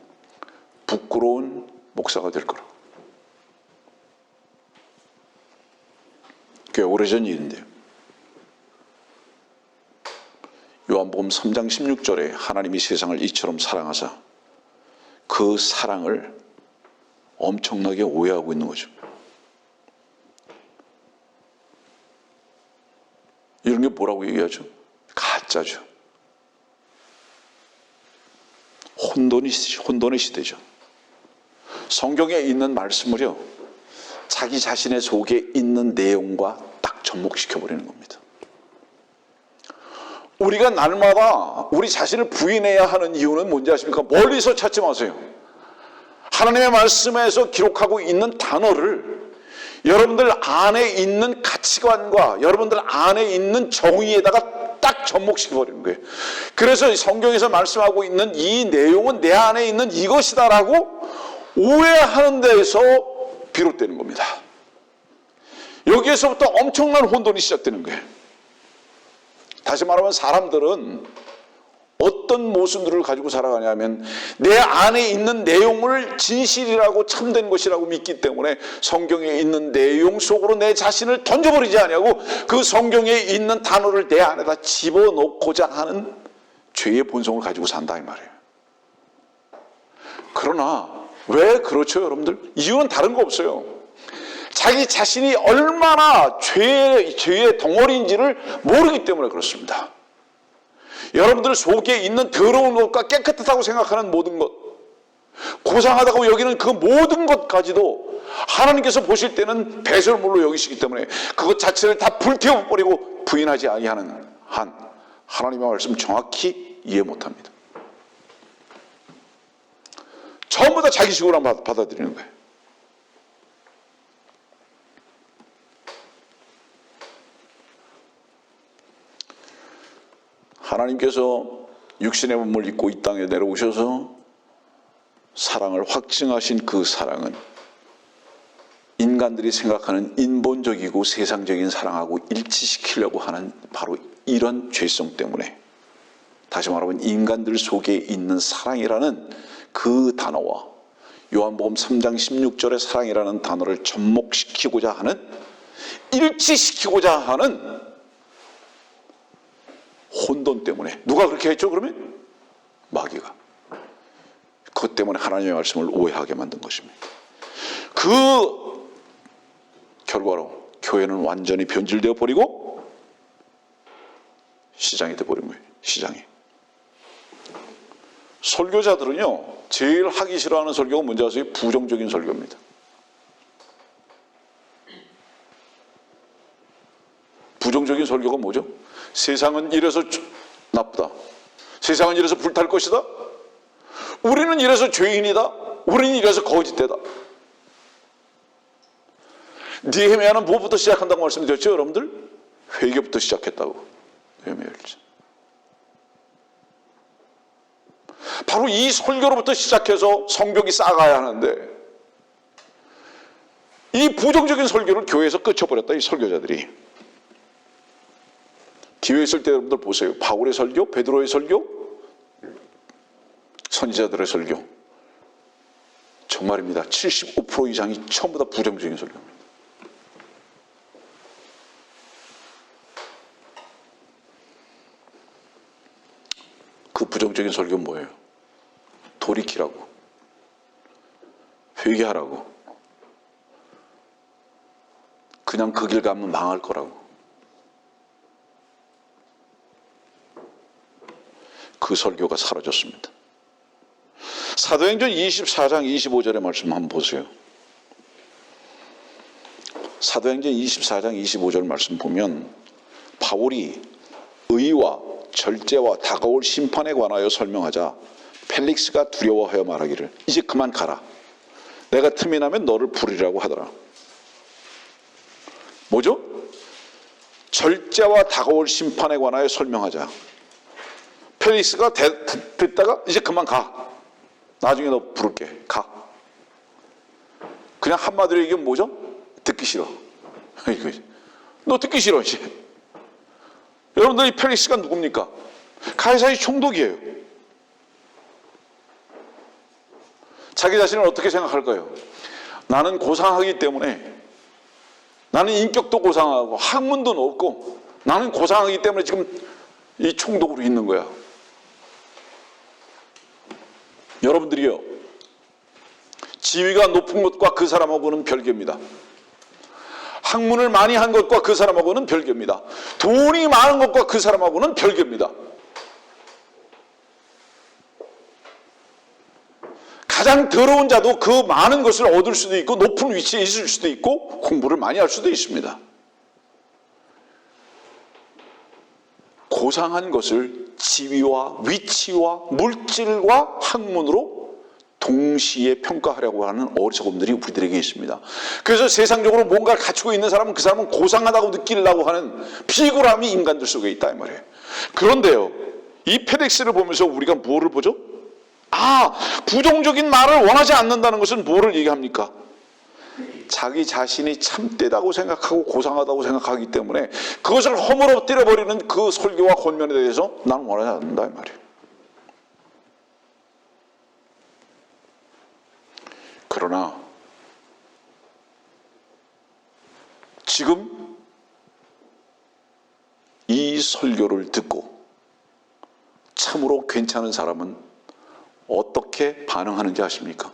부끄러운 목사가 될 거라고. 꽤 오래전 일인데요. 요한복음 3장 16절에 하나님이 세상을 이처럼 사랑하사, 그 사랑을 엄청나게 오해하고 있는 거죠. 이런 게 뭐라고 얘기하죠? 가짜죠. 혼돈의 시대죠. 성경에 있는 말씀을요, 자기 자신의 속에 있는 내용과 딱 접목시켜버리는 겁니다. 우리가 날마다 우리 자신을 부인해야 하는 이유는 뭔지 아십니까? 멀리서 찾지 마세요. 하나님의 말씀에서 기록하고 있는 단어를 여러분들 안에 있는 가치관과 여러분들 안에 있는 정의에다가 딱 접목시켜버리는 거예요. 그래서 성경에서 말씀하고 있는 이 내용은 내 안에 있는 이것이다라고 오해하는 데에서 비롯되는 겁니다. 여기에서부터 엄청난 혼돈이 시작되는 거예요. 다시 말하면 사람들은 어떤 모순들을 가지고 살아가냐면 내 안에 있는 내용을 진실이라고 참된 것이라고 믿기 때문에 성경에 있는 내용 속으로 내 자신을 던져버리지 않냐고 그 성경에 있는 단어를 내 안에다 집어넣고자 하는 죄의 본성을 가지고 산다 이 말이에요. 그러나 왜 그렇죠, 여러분들? 이유는 다른 거 없어요. 자기 자신이 얼마나 죄의 덩어리인지를 모르기 때문에 그렇습니다. 여러분들 속에 있는 더러운 것과 깨끗하다고 생각하는 모든 것, 고상하다고 여기는 그 모든 것까지도 하나님께서 보실 때는 배설물로 여기시기 때문에 그것 자체를 다 불태워버리고 부인하지 아니하는 한 하나님의 말씀 정확히 이해 못합니다. 전부 다 자기식으로 받아들이는 거예요. 하나님께서 육신의 몸을 입고 이 땅에 내려오셔서 사랑을 확증하신 그 사랑은 인간들이 생각하는 인본적이고 세상적인 사랑하고 일치시키려고 하는 바로 이런 죄성 때문에, 다시 말하면 인간들 속에 있는 사랑이라는 그 단어와 요한복음 3장 16절의 사랑이라는 단어를 접목시키고자 하는, 일치시키고자 하는 혼돈 때문에. 누가 그렇게 했죠, 그러면? 마귀가. 그것 때문에 하나님의 말씀을 오해하게 만든 것입니다. 그 결과로 교회는 완전히 변질되어 버리고 시장이 되어버린 거예요. 시장이. 설교자들은요, 제일 하기 싫어하는 설교가 뭔지 아세요? 부정적인 설교입니다. 부정적인 설교가 뭐죠? 세상은 이래서 나쁘다. 세상은 이래서 불탈 것이다. 우리는 이래서 죄인이다. 우리는 이래서 거짓되다. 느헤미야는 무엇부터 시작한다고 말씀드렸죠, 여러분들? 회개부터 시작했다고. 느헤미야 1장. 바로 이 설교로부터 시작해서 성벽이 쌓아가야 하는데 이 부정적인 설교를 교회에서 끊쳐버렸다, 이 설교자들이. 기회에 있을 때 여러분들 보세요. 바울의 설교, 베드로의 설교, 선지자들의 설교. 정말입니다. 75% 이상이 전부 다 부정적인 설교입니다. 그 부정적인 설교는 뭐예요? 돌이키라고, 회개하라고, 그냥 그 길 가면 망할 거라고. 그 설교가 사라졌습니다. 사도행전 24장 25절의 말씀 한번 보세요. 사도행전 24장 25절 말씀 보면 바울이 의와 절제와 다가올 심판에 관하여 설명하자 펠릭스가 두려워하여 말하기를 이제 그만 가라. 내가 틈이 나면 너를 부르리라고 하더라. 뭐죠? 절제와 다가올 심판에 관하여 설명하자. 펠릭스가 듣다가 이제 그만 가. 나중에 너 부를게. 가. 그냥 한마디로 얘기하면 뭐죠? 듣기 싫어. 너 듣기 싫어 이제. 여러분들 이 펠릭스가 누굽니까? 가이사의 총독이에요. 자기 자신을 어떻게 생각할까요? 나는 고상하기 때문에, 나는 인격도 고상하고 학문도 높고 나는 고상하기 때문에 지금 이 총독으로 있는 거야. 여러분들이요, 지위가 높은 것과 그 사람하고는 별개입니다. 학문을 많이 한 것과 그 사람하고는 별개입니다. 돈이 많은 것과 그 사람하고는 별개입니다. 가장 더러운 자도 그 많은 것을 얻을 수도 있고 높은 위치에 있을 수도 있고 공부를 많이 할 수도 있습니다. 고상한 것을 지위와 위치와 물질과 학문으로 동시에 평가하려고 하는 어리석음들이 우리들에게 있습니다. 그래서 세상적으로 뭔가를 갖추고 있는 사람은 그 사람은 고상하다고 느끼려고 하는 비굴함이 인간들 속에 있다 이 말이에요. 그런데요, 이 펠릭스를 보면서 우리가 뭐를 보죠? 부정적인 말을 원하지 않는다는 것은 뭐를 얘기합니까? 자기 자신이 참되다고 생각하고 고상하다고 생각하기 때문에 그것을 허물어 때려버리는 그 설교와 권면에 대해서 나는 원하지 않는다 이 말이에요. 그러나 지금 이 설교를 듣고 참으로 괜찮은 사람은 어떻게 반응하는지 아십니까?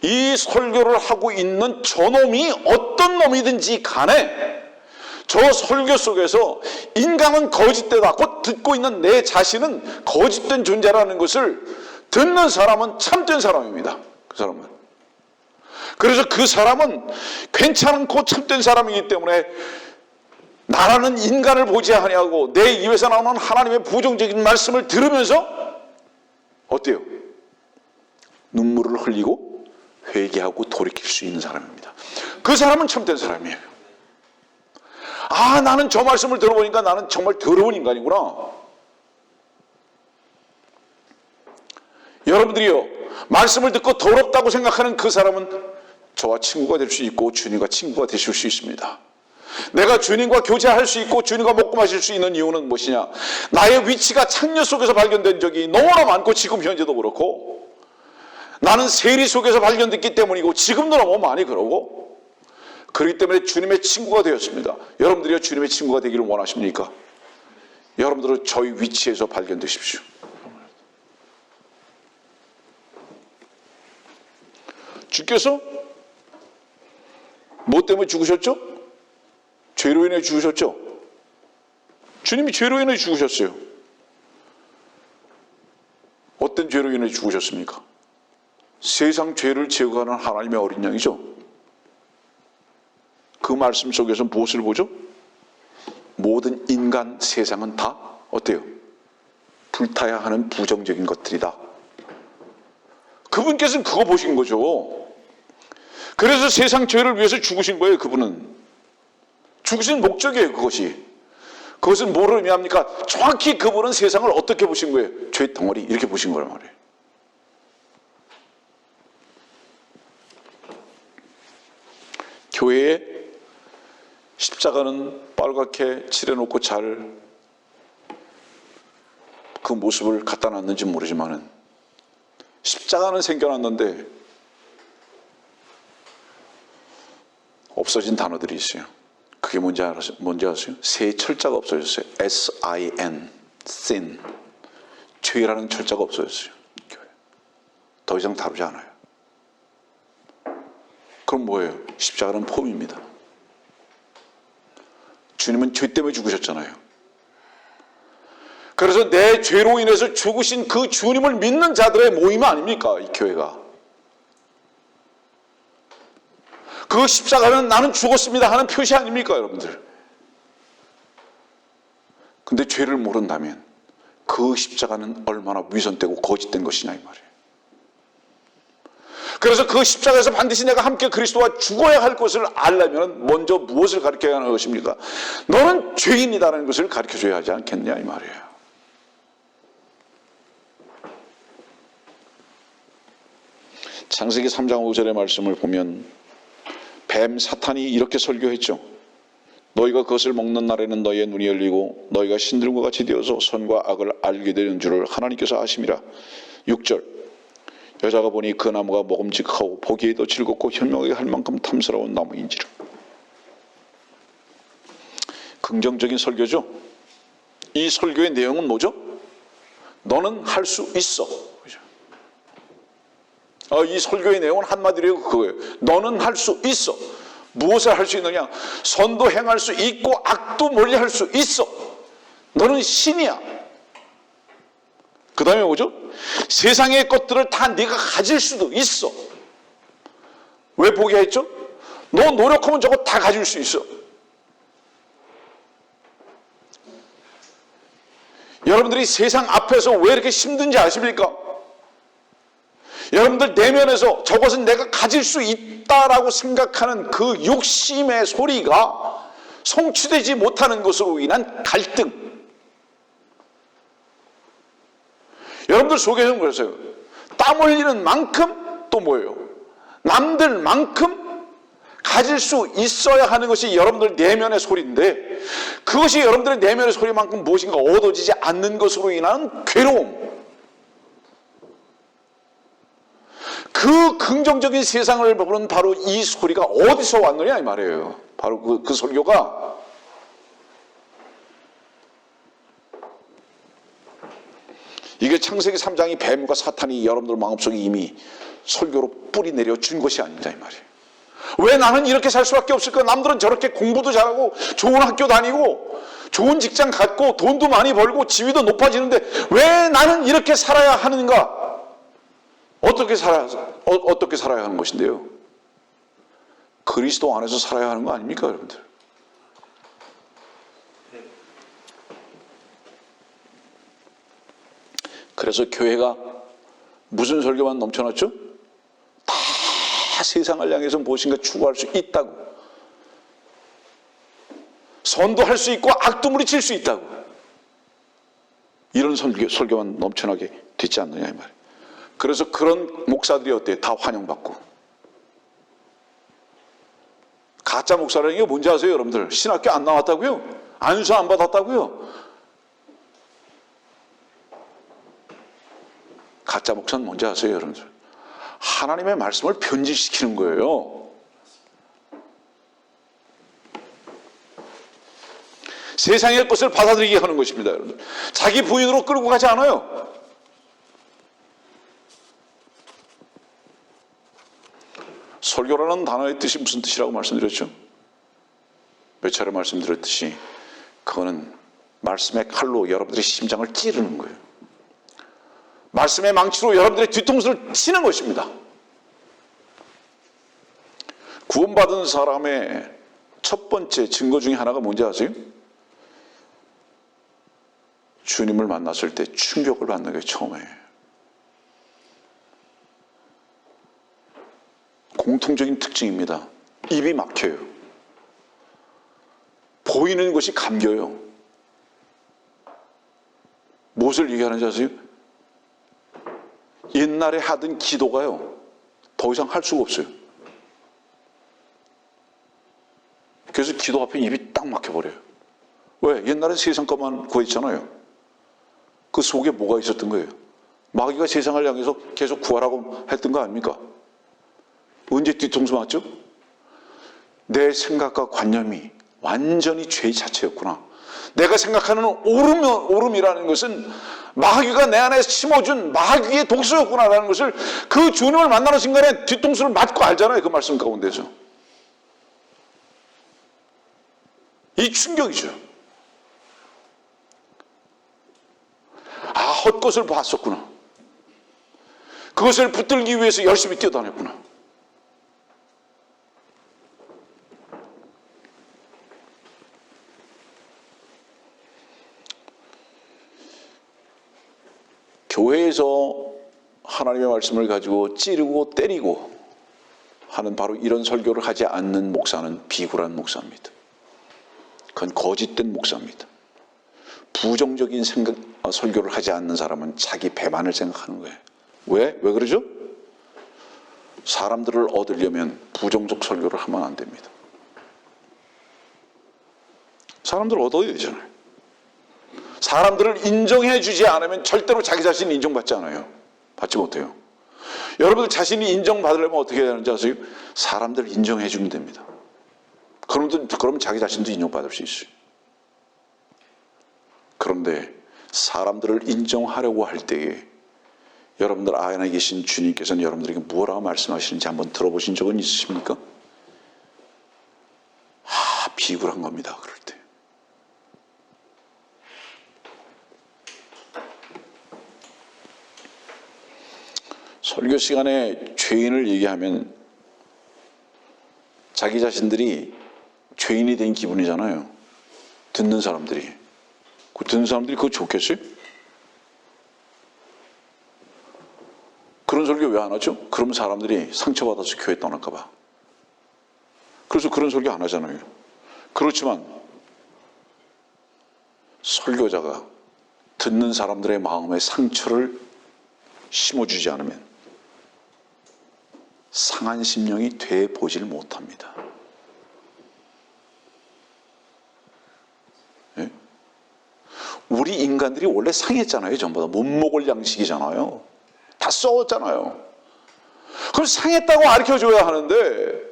이 설교를 하고 있는 저놈이 어떤 놈이든지 간에 저 설교 속에서 인간은 거짓되다, 곧 듣고 있는 내 자신은 거짓된 존재라는 것을 듣는 사람은 참된 사람입니다. 그 사람은. 그래서 그 사람은 괜찮고 참된 사람이기 때문에 나라는 인간을 보지 아니하고 내 입에서 나오는 하나님의 부정적인 말씀을 들으면서 어때요? 눈물을 흘리고 회개하고 돌이킬 수 있는 사람입니다. 그 사람은 참된 사람이에요. 나는 저 말씀을 들어보니까 나는 정말 더러운 인간이구나. 여러분들이요, 말씀을 듣고 더럽다고 생각하는 그 사람은 저와 친구가 될 수 있고 주님과 친구가 되실 수 있습니다. 내가 주님과 교제할 수 있고 주님과 먹고 마실 수 있는 이유는 무엇이냐? 나의 위치가 창녀 속에서 발견된 적이 너무나 많고 지금 현재도 그렇고, 나는 세리 속에서 발견됐기 때문이고 지금도 너무 많이 그러고, 그렇기 때문에 주님의 친구가 되었습니다. 여러분들이 주님의 친구가 되기를 원하십니까? 여러분들은 저희 위치에서 발견되십시오. 주께서 뭐 때문에 죽으셨죠? 죄로 인해 죽으셨죠? 주님이 죄로 인해 죽으셨어요. 어떤 죄로 인해 죽으셨습니까? 세상 죄를 제거하는 하나님의 어린 양이죠. 그 말씀 속에서 무엇을 보죠? 모든 인간 세상은 다 어때요? 불타야 하는 부정적인 것들이다. 그분께서는 그거 보신 거죠. 그래서 세상 죄를 위해서 죽으신 거예요. 그분은 죽으신 목적이에요. 그것은 뭐를 의미합니까? 정확히 그분은 세상을 어떻게 보신 거예요? 죄 덩어리 이렇게 보신 거란 말이에요. 교회에 십자가는 빨갛게 칠해놓고 잘 그 모습을 갖다 놨는지 모르지만은 십자가는 생겨났는데 없어진 단어들이 있어요. 그게 뭔지 아세요? 세 철자가 없어졌어요. S-I-N, sin. 죄라는 철자가 없어졌어요. 더 이상 다루지 않아요. 그럼 뭐예요? 십자가는 폼입니다. 주님은 죄 때문에 죽으셨잖아요. 그래서 내 죄로 인해서 죽으신 그 주님을 믿는 자들의 모임 아닙니까? 이 교회가. 그 십자가는 나는 죽었습니다 하는 표시 아닙니까, 여러분들? 근데 죄를 모른다면 그 십자가는 얼마나 위선되고 거짓된 것이냐 이 말이에요. 그래서 그 십자가에서 반드시 내가 함께 그리스도와 죽어야 할 것을 알려면 먼저 무엇을 가르쳐야 하는 것입니까? 너는 죄인이다라는 것을 가르쳐줘야 하지 않겠냐 이 말이에요. 창세기 3장 5절의 말씀을 보면 뱀 사탄이 이렇게 설교했죠. 너희가 그것을 먹는 날에는 너희의 눈이 열리고 너희가 신들과 같이 되어서 선과 악을 알게 되는 줄을 하나님께서 아심이라. 6절 여자가 보니 그 나무가 먹음직하고 보기에도 즐겁고 현명하게 할 만큼 탐스러운 나무인지라. 긍정적인 설교죠. 이 설교의 내용은 뭐죠? 너는 할 수 있어. 이 설교의 내용은 한마디로 그거예요. 너는 할 수 있어. 무엇을 할 수 있느냐? 선도 행할 수 있고 악도 멀리할 수 있어. 너는 신이야. 그 다음에 뭐죠? 세상의 것들을 다 네가 가질 수도 있어. 왜 포기했죠? 너 노력하면 저거 다 가질 수 있어. 여러분들이 세상 앞에서 왜 이렇게 힘든지 아십니까? 여러분들 내면에서 저것은 내가 가질 수 있다라고 생각하는 그 욕심의 소리가 성취되지 못하는 것으로 인한 갈등. 여러분들 속에서는 그랬어요. 땀 흘리는 만큼 또 뭐예요? 남들만큼 가질 수 있어야 하는 것이 여러분들 내면의 소리인데 그것이 여러분들의 내면의 소리만큼 무엇인가 얻어지지 않는 것으로 인한 괴로움. 그 긍정적인 세상을 보는 바로 이 소리가 어디서 왔느냐 이 말이에요. 바로 그 설교가 이게 창세기 3장이 뱀과 사탄이 여러분들 마음속에 이미 설교로 뿌리 내려 준 것이 아니냐 이 말이에요. 왜 나는 이렇게 살 수밖에 없을까? 남들은 저렇게 공부도 잘하고 좋은 학교 다니고 좋은 직장 갖고 돈도 많이 벌고 지위도 높아지는데 왜 나는 이렇게 살아야 하는가? 어떻게 살아야 하는 것인데요? 그리스도 안에서 살아야 하는 거 아닙니까, 여러분들? 그래서 교회가 무슨 설교만 넘쳐났죠? 다 세상을 향해서 무엇인가 추구할 수 있다고. 선도 할 수 있고 악도 물리칠 수 있다고. 이런 설교만 넘쳐나게 되지 않느냐 이 말이에요. 그래서 그런 목사들이 어때요? 다 환영받고. 가짜 목사라는 게 뭔지 아세요, 여러분들? 신학교 안 나왔다고요? 안수 안 받았다고요? 가짜 목사는 뭔지 아세요, 여러분들? 하나님의 말씀을 변질시키는 거예요. 세상의 것을 받아들이게 하는 것입니다, 여러분들. 자기 부인으로 끌고 가지 않아요. 설교라는 단어의 뜻이 무슨 뜻이라고 말씀드렸죠? 몇 차례 말씀드렸듯이 그거는 말씀의 칼로 여러분들의 심장을 찌르는 거예요. 말씀의 망치로 여러분들의 뒤통수를 치는 것입니다. 구원받은 사람의 첫 번째 증거 중에 하나가 뭔지 아세요? 주님을 만났을 때 충격을 받는 게 처음이에요. 공통적인 특징입니다. 입이 막혀요. 보이는 것이 감겨요. 무엇을 얘기하는지 아세요? 옛날에 하던 기도가요, 더 이상 할 수가 없어요. 그래서 기도 앞에 입이 딱 막혀버려요. 왜? 옛날에 세상 것만 구했잖아요. 그 속에 뭐가 있었던 거예요? 마귀가 세상을 향해서 계속 구하라고 했던 거 아닙니까? 언제 뒤통수 맞죠? 내 생각과 관념이 완전히 죄 자체였구나. 내가 생각하는 오름이라는 것은 마귀가 내 안에 심어준 마귀의 독소였구나라는 것을 그 주님을 만나는 순간에 뒤통수를 맞고 알잖아요. 그 말씀 가운데서. 이 충격이죠. 아, 헛것을 봤었구나. 그것을 붙들기 위해서 열심히 뛰어다녔구나. 교회에서 하나님의 말씀을 가지고 찌르고 때리고 하는 바로 이런 설교를 하지 않는 목사는 비굴한 목사입니다. 그건 거짓된 목사입니다. 부정적인 설교를 하지 않는 사람은 자기 배만을 생각하는 거예요. 왜 그러죠? 사람들을 얻으려면 부정적 설교를 하면 안 됩니다. 사람들을 얻어야 되잖아요. 사람들을 인정해 주지 않으면 절대로 자기 자신이 인정받지 않아요. 받지 못해요. 여러분들 자신이 인정받으려면 어떻게 해야 하는지 아세요? 사람들을 인정해 주면 됩니다. 그러면 자기 자신도 인정받을 수 있어요. 그런데 사람들을 인정하려고 할 때에 여러분들 안에 계신 주님께서는 여러분들에게 뭐라고 말씀하시는지 한번 들어보신 적은 있으십니까? 비굴한 겁니다. 그럴 때. 설교 시간에 죄인을 얘기하면 자기 자신들이 죄인이 된 기분이잖아요. 듣는 사람들이. 듣는 사람들이 그거 좋겠어요? 그런 설교 왜 안 하죠? 그럼 사람들이 상처받아서 교회 떠날까 봐. 그래서 그런 설교 안 하잖아요. 그렇지만 설교자가 듣는 사람들의 마음에 상처를 심어주지 않으면 상한 심령이 돼 보질 못합니다. 네? 우리 인간들이 원래 상했잖아요. 전부 다 못 먹을 양식이잖아요. 다 썩었잖아요. 그걸 상했다고 가르쳐줘야 하는데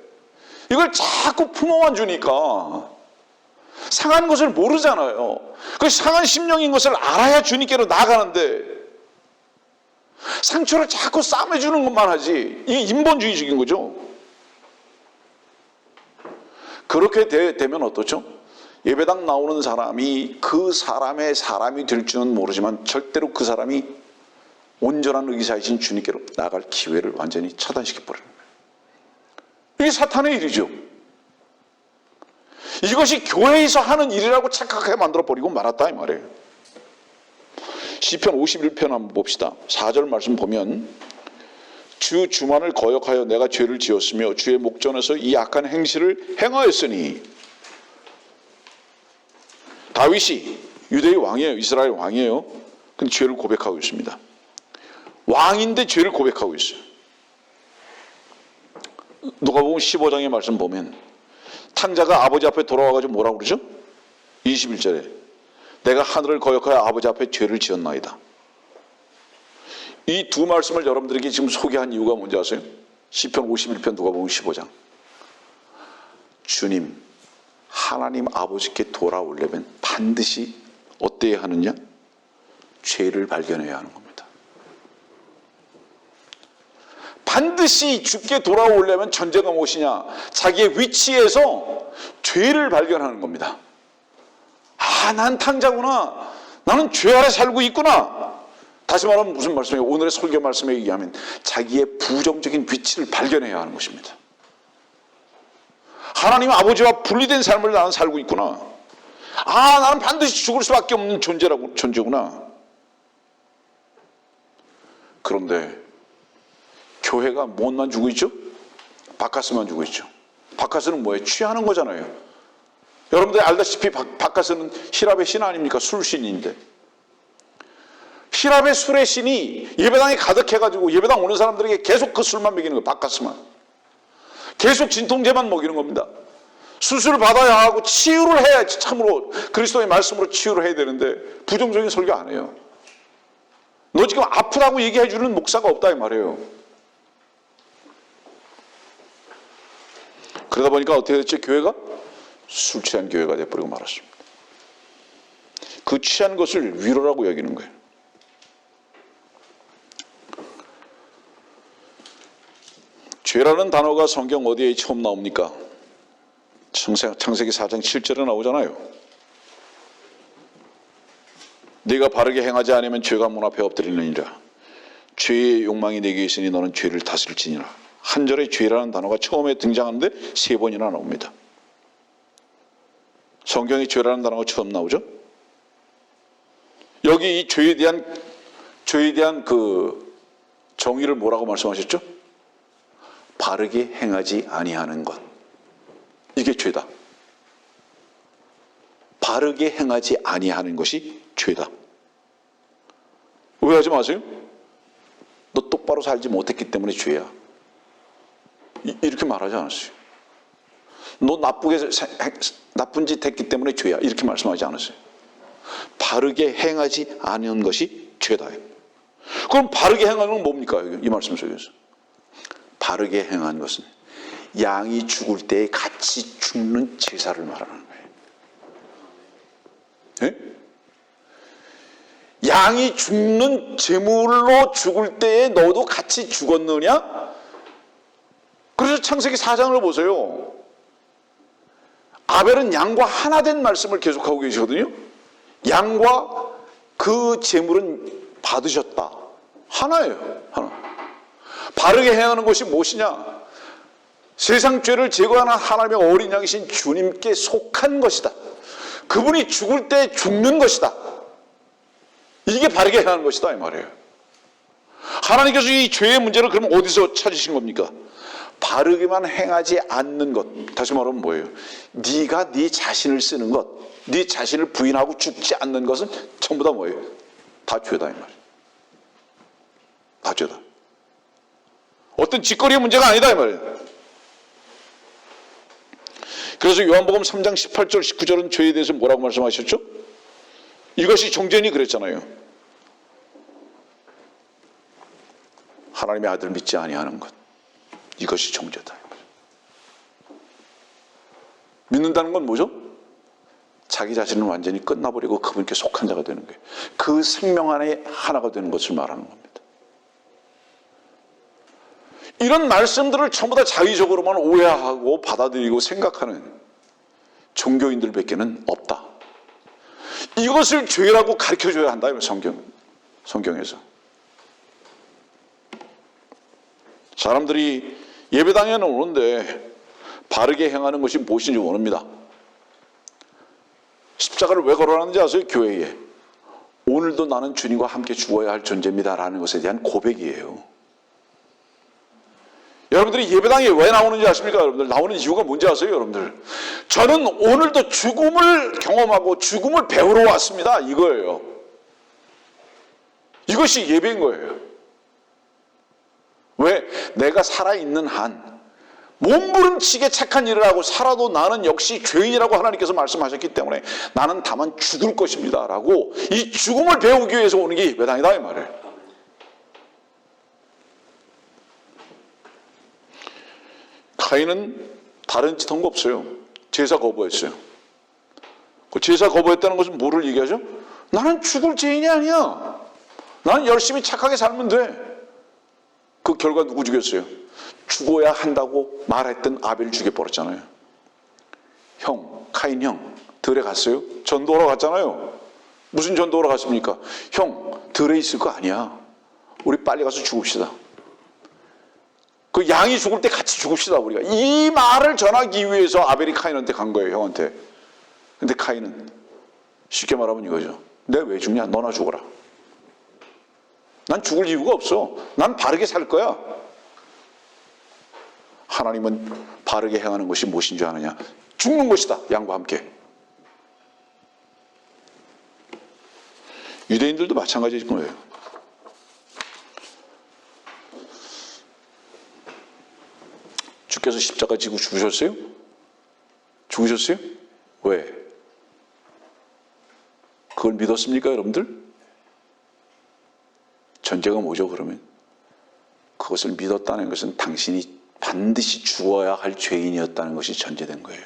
이걸 자꾸 품어만 주니까 상한 것을 모르잖아요. 그 상한 심령인 것을 알아야 주님께로 나아가는데 상처를 자꾸 싸매주는 것만 하지. 이게 인본주의적인 거죠. 그렇게 되면 어떻죠? 예배당 나오는 사람이 그 사람의 사람이 될 줄은 모르지만 절대로 그 사람이 온전한 의사이신 주님께로 나아갈 기회를 완전히 차단시켜버리는 거예요. 이게 사탄의 일이죠. 이것이 교회에서 하는 일이라고 착각하게 만들어버리고 말았다 이 말이에요. 시편 51편 한번 봅시다. 4절 말씀 보면 주만을 거역하여 내가 죄를 지었으며 주의 목전에서 이 악한 행실을 행하였으니. 다윗이 유대의 왕이에요. 이스라엘 왕이에요. 근데 죄를 고백하고 있습니다. 왕인데 죄를 고백하고 있어요. 누가복음 15장의 말씀 보면 탕자가 아버지 앞에 돌아와가지고 뭐라고 그러죠? 21절에 내가 하늘을 거역하여 아버지 앞에 죄를 지었나이다. 이 두 말씀을 여러분들에게 지금 소개한 이유가 뭔지 아세요? 시편 51편 누가복음 15장. 주님 하나님 아버지께 돌아오려면 반드시 어때야 하느냐? 죄를 발견해야 하는 겁니다. 반드시 주께 돌아오려면 전제가 무엇이냐? 자기의 위치에서 죄를 발견하는 겁니다. 난 탕자구나. 나는 죄 아래 살고 있구나. 다시 말하면 무슨 말씀이에요? 오늘의 설교 말씀에 의하면 자기의 부정적인 위치를 발견해야 하는 것입니다. 하나님 아버지와 분리된 삶을 나는 살고 있구나. 나는 반드시 죽을 수밖에 없는 존재구나. 그런데 교회가 무엇만 주고 있죠? 바카스만 주고 있죠. 바카스는 뭐예요? 취하는 거잖아요. 여러분들이 알다시피 바카스는 힐압의 신 아닙니까? 술신인데. 힐압의 술의 신이 예배당에 가득해가지고 예배당 오는 사람들에게 계속 그 술만 먹이는 거예요. 바카스만. 계속 진통제만 먹이는 겁니다. 수술을 받아야 하고 치유를 해야 참으로 그리스도의 말씀으로 치유를 해야 되는데 부정적인 설교 안 해요. 너 지금 아프다고 얘기해 주는 목사가 없다 이 말이에요. 그러다 보니까 어떻게 됐지? 교회가 술 취한 교회가 돼버리고 말았습니다. 그 취한 것을 위로라고 여기는 거예요. 죄라는 단어가 성경 어디에 처음 나옵니까? 창세기 4장 7절에 나오잖아요. 네가 바르게 행하지 않으면 죄가 문 앞에 엎드리느니라. 죄의 욕망이 내게 있으니 너는 죄를 다스릴지니라. 한 절에 죄라는 단어가 처음에 등장하는데 3번이나 나옵니다. 성경에 죄라는 단어가 처음 나오죠. 여기 이 죄에 대한 그 정의를 뭐라고 말씀하셨죠? 바르게 행하지 아니하는 것. 이게 죄다. 바르게 행하지 아니하는 것이 죄다. 오해하지 마세요. 너 똑바로 살지 못했기 때문에 죄야. 이렇게 말하지 않았어요. 너 나쁜 짓 했기 때문에 죄야. 이렇게 말씀하지 않았어요. 바르게 행하지 않은 것이 죄다. 그럼 바르게 행하는 건 뭡니까? 이 말씀 속에서. 바르게 행한 것은 양이 죽을 때 같이 죽는 제사를 말하는 거예요. 네? 양이 죽는 제물로 죽을 때에 너도 같이 죽었느냐? 그래서 창세기 4장을 보세요. 아벨은 양과 하나 된 말씀을 계속하고 계시거든요. 양과 그 제물은 받으셨다. 하나예요. 하나. 바르게 행하는 것이 무엇이냐? 세상 죄를 제거하는 하나님의 어린 양이신 주님께 속한 것이다. 그분이 죽을 때 죽는 것이다. 이게 바르게 행하는 것이다 이 말이에요. 하나님께서 이 죄의 문제를 그럼 어디서 찾으신 겁니까? 바르게만 행하지 않는 것. 다시 말하면 뭐예요? 네가 네 자신을 쓰는 것, 네 자신을 부인하고 죽지 않는 것은 전부 다 뭐예요? 다 죄다 이 말이에요. 다 죄다. 어떤 짓거리의 문제가 아니다 이 말이에요. 그래서 요한복음 3장 18절 19절은 죄에 대해서 뭐라고 말씀하셨죠? 이것이 정죄니 그랬잖아요. 하나님의 아들 믿지 아니하는 것. 이것이 정죄다. 믿는다는 건 뭐죠? 자기 자신은 완전히 끝나버리고 그분께 속한 자가 되는 거예요. 그 생명 안에 하나가 되는 것을 말하는 겁니다. 이런 말씀들을 전부 다 자의적으로만 오해하고 받아들이고 생각하는 종교인들밖에는 없다. 이것을 죄라고 가르쳐줘야 한다. 성경에서. 사람들이 예배당에는 오는데 바르게 행하는 것이 무엇인지 모릅니다. 십자가를 왜 걸어놨는지 아세요? 교회에. 오늘도 나는 주님과 함께 죽어야 할 존재입니다 라는 것에 대한 고백이에요. 여러분들이 예배당에 왜 나오는지 아십니까? 여러분들 나오는 이유가 뭔지 아세요? 여러분들 저는 오늘도 죽음을 경험하고 죽음을 배우러 왔습니다 이거예요. 이것이 예배인 거예요. 왜? 내가 살아있는 한 몸부림치게 착한 일을 하고 살아도 나는 역시 죄인이라고 하나님께서 말씀하셨기 때문에 나는 다만 죽을 것입니다 라고 이 죽음을 배우기 위해서 오는 게 예배당이다 이 말이에요. 카인은 다른 짓 한 거 없어요. 제사 거부했어요. 그 제사 거부했다는 것은 뭐를 얘기하죠? 나는 죽을 죄인이 아니야. 나는 열심히 착하게 살면 돼. 그 결과 누구 죽였어요? 죽어야 한다고 말했던 아벨 죽여버렸잖아요. 형, 카인 형, 들에 갔어요? 전도하러 갔잖아요. 무슨 전도하러 갔습니까? 형, 들에 있을 거 아니야. 우리 빨리 가서 죽읍시다. 그 양이 죽을 때 같이 죽읍시다 우리가. 이 말을 전하기 위해서 아벨이 카인한테 간 거예요. 형한테. 근데 카인은 쉽게 말하면 이거죠. 내가 왜 죽냐? 너나 죽어라. 난 죽을 이유가 없어. 난 바르게 살 거야. 하나님은 바르게 행하는 것이 무엇인 줄 아느냐? 죽는 것이다. 양과 함께. 유대인들도 마찬가지일 거예요. 주께서 십자가 지고 죽으셨어요? 죽으셨어요? 왜? 그걸 믿었습니까 여러분들? 전제가 뭐죠 그러면? 그것을 믿었다는 것은 당신이 반드시 죽어야 할 죄인이었다는 것이 전제된 거예요.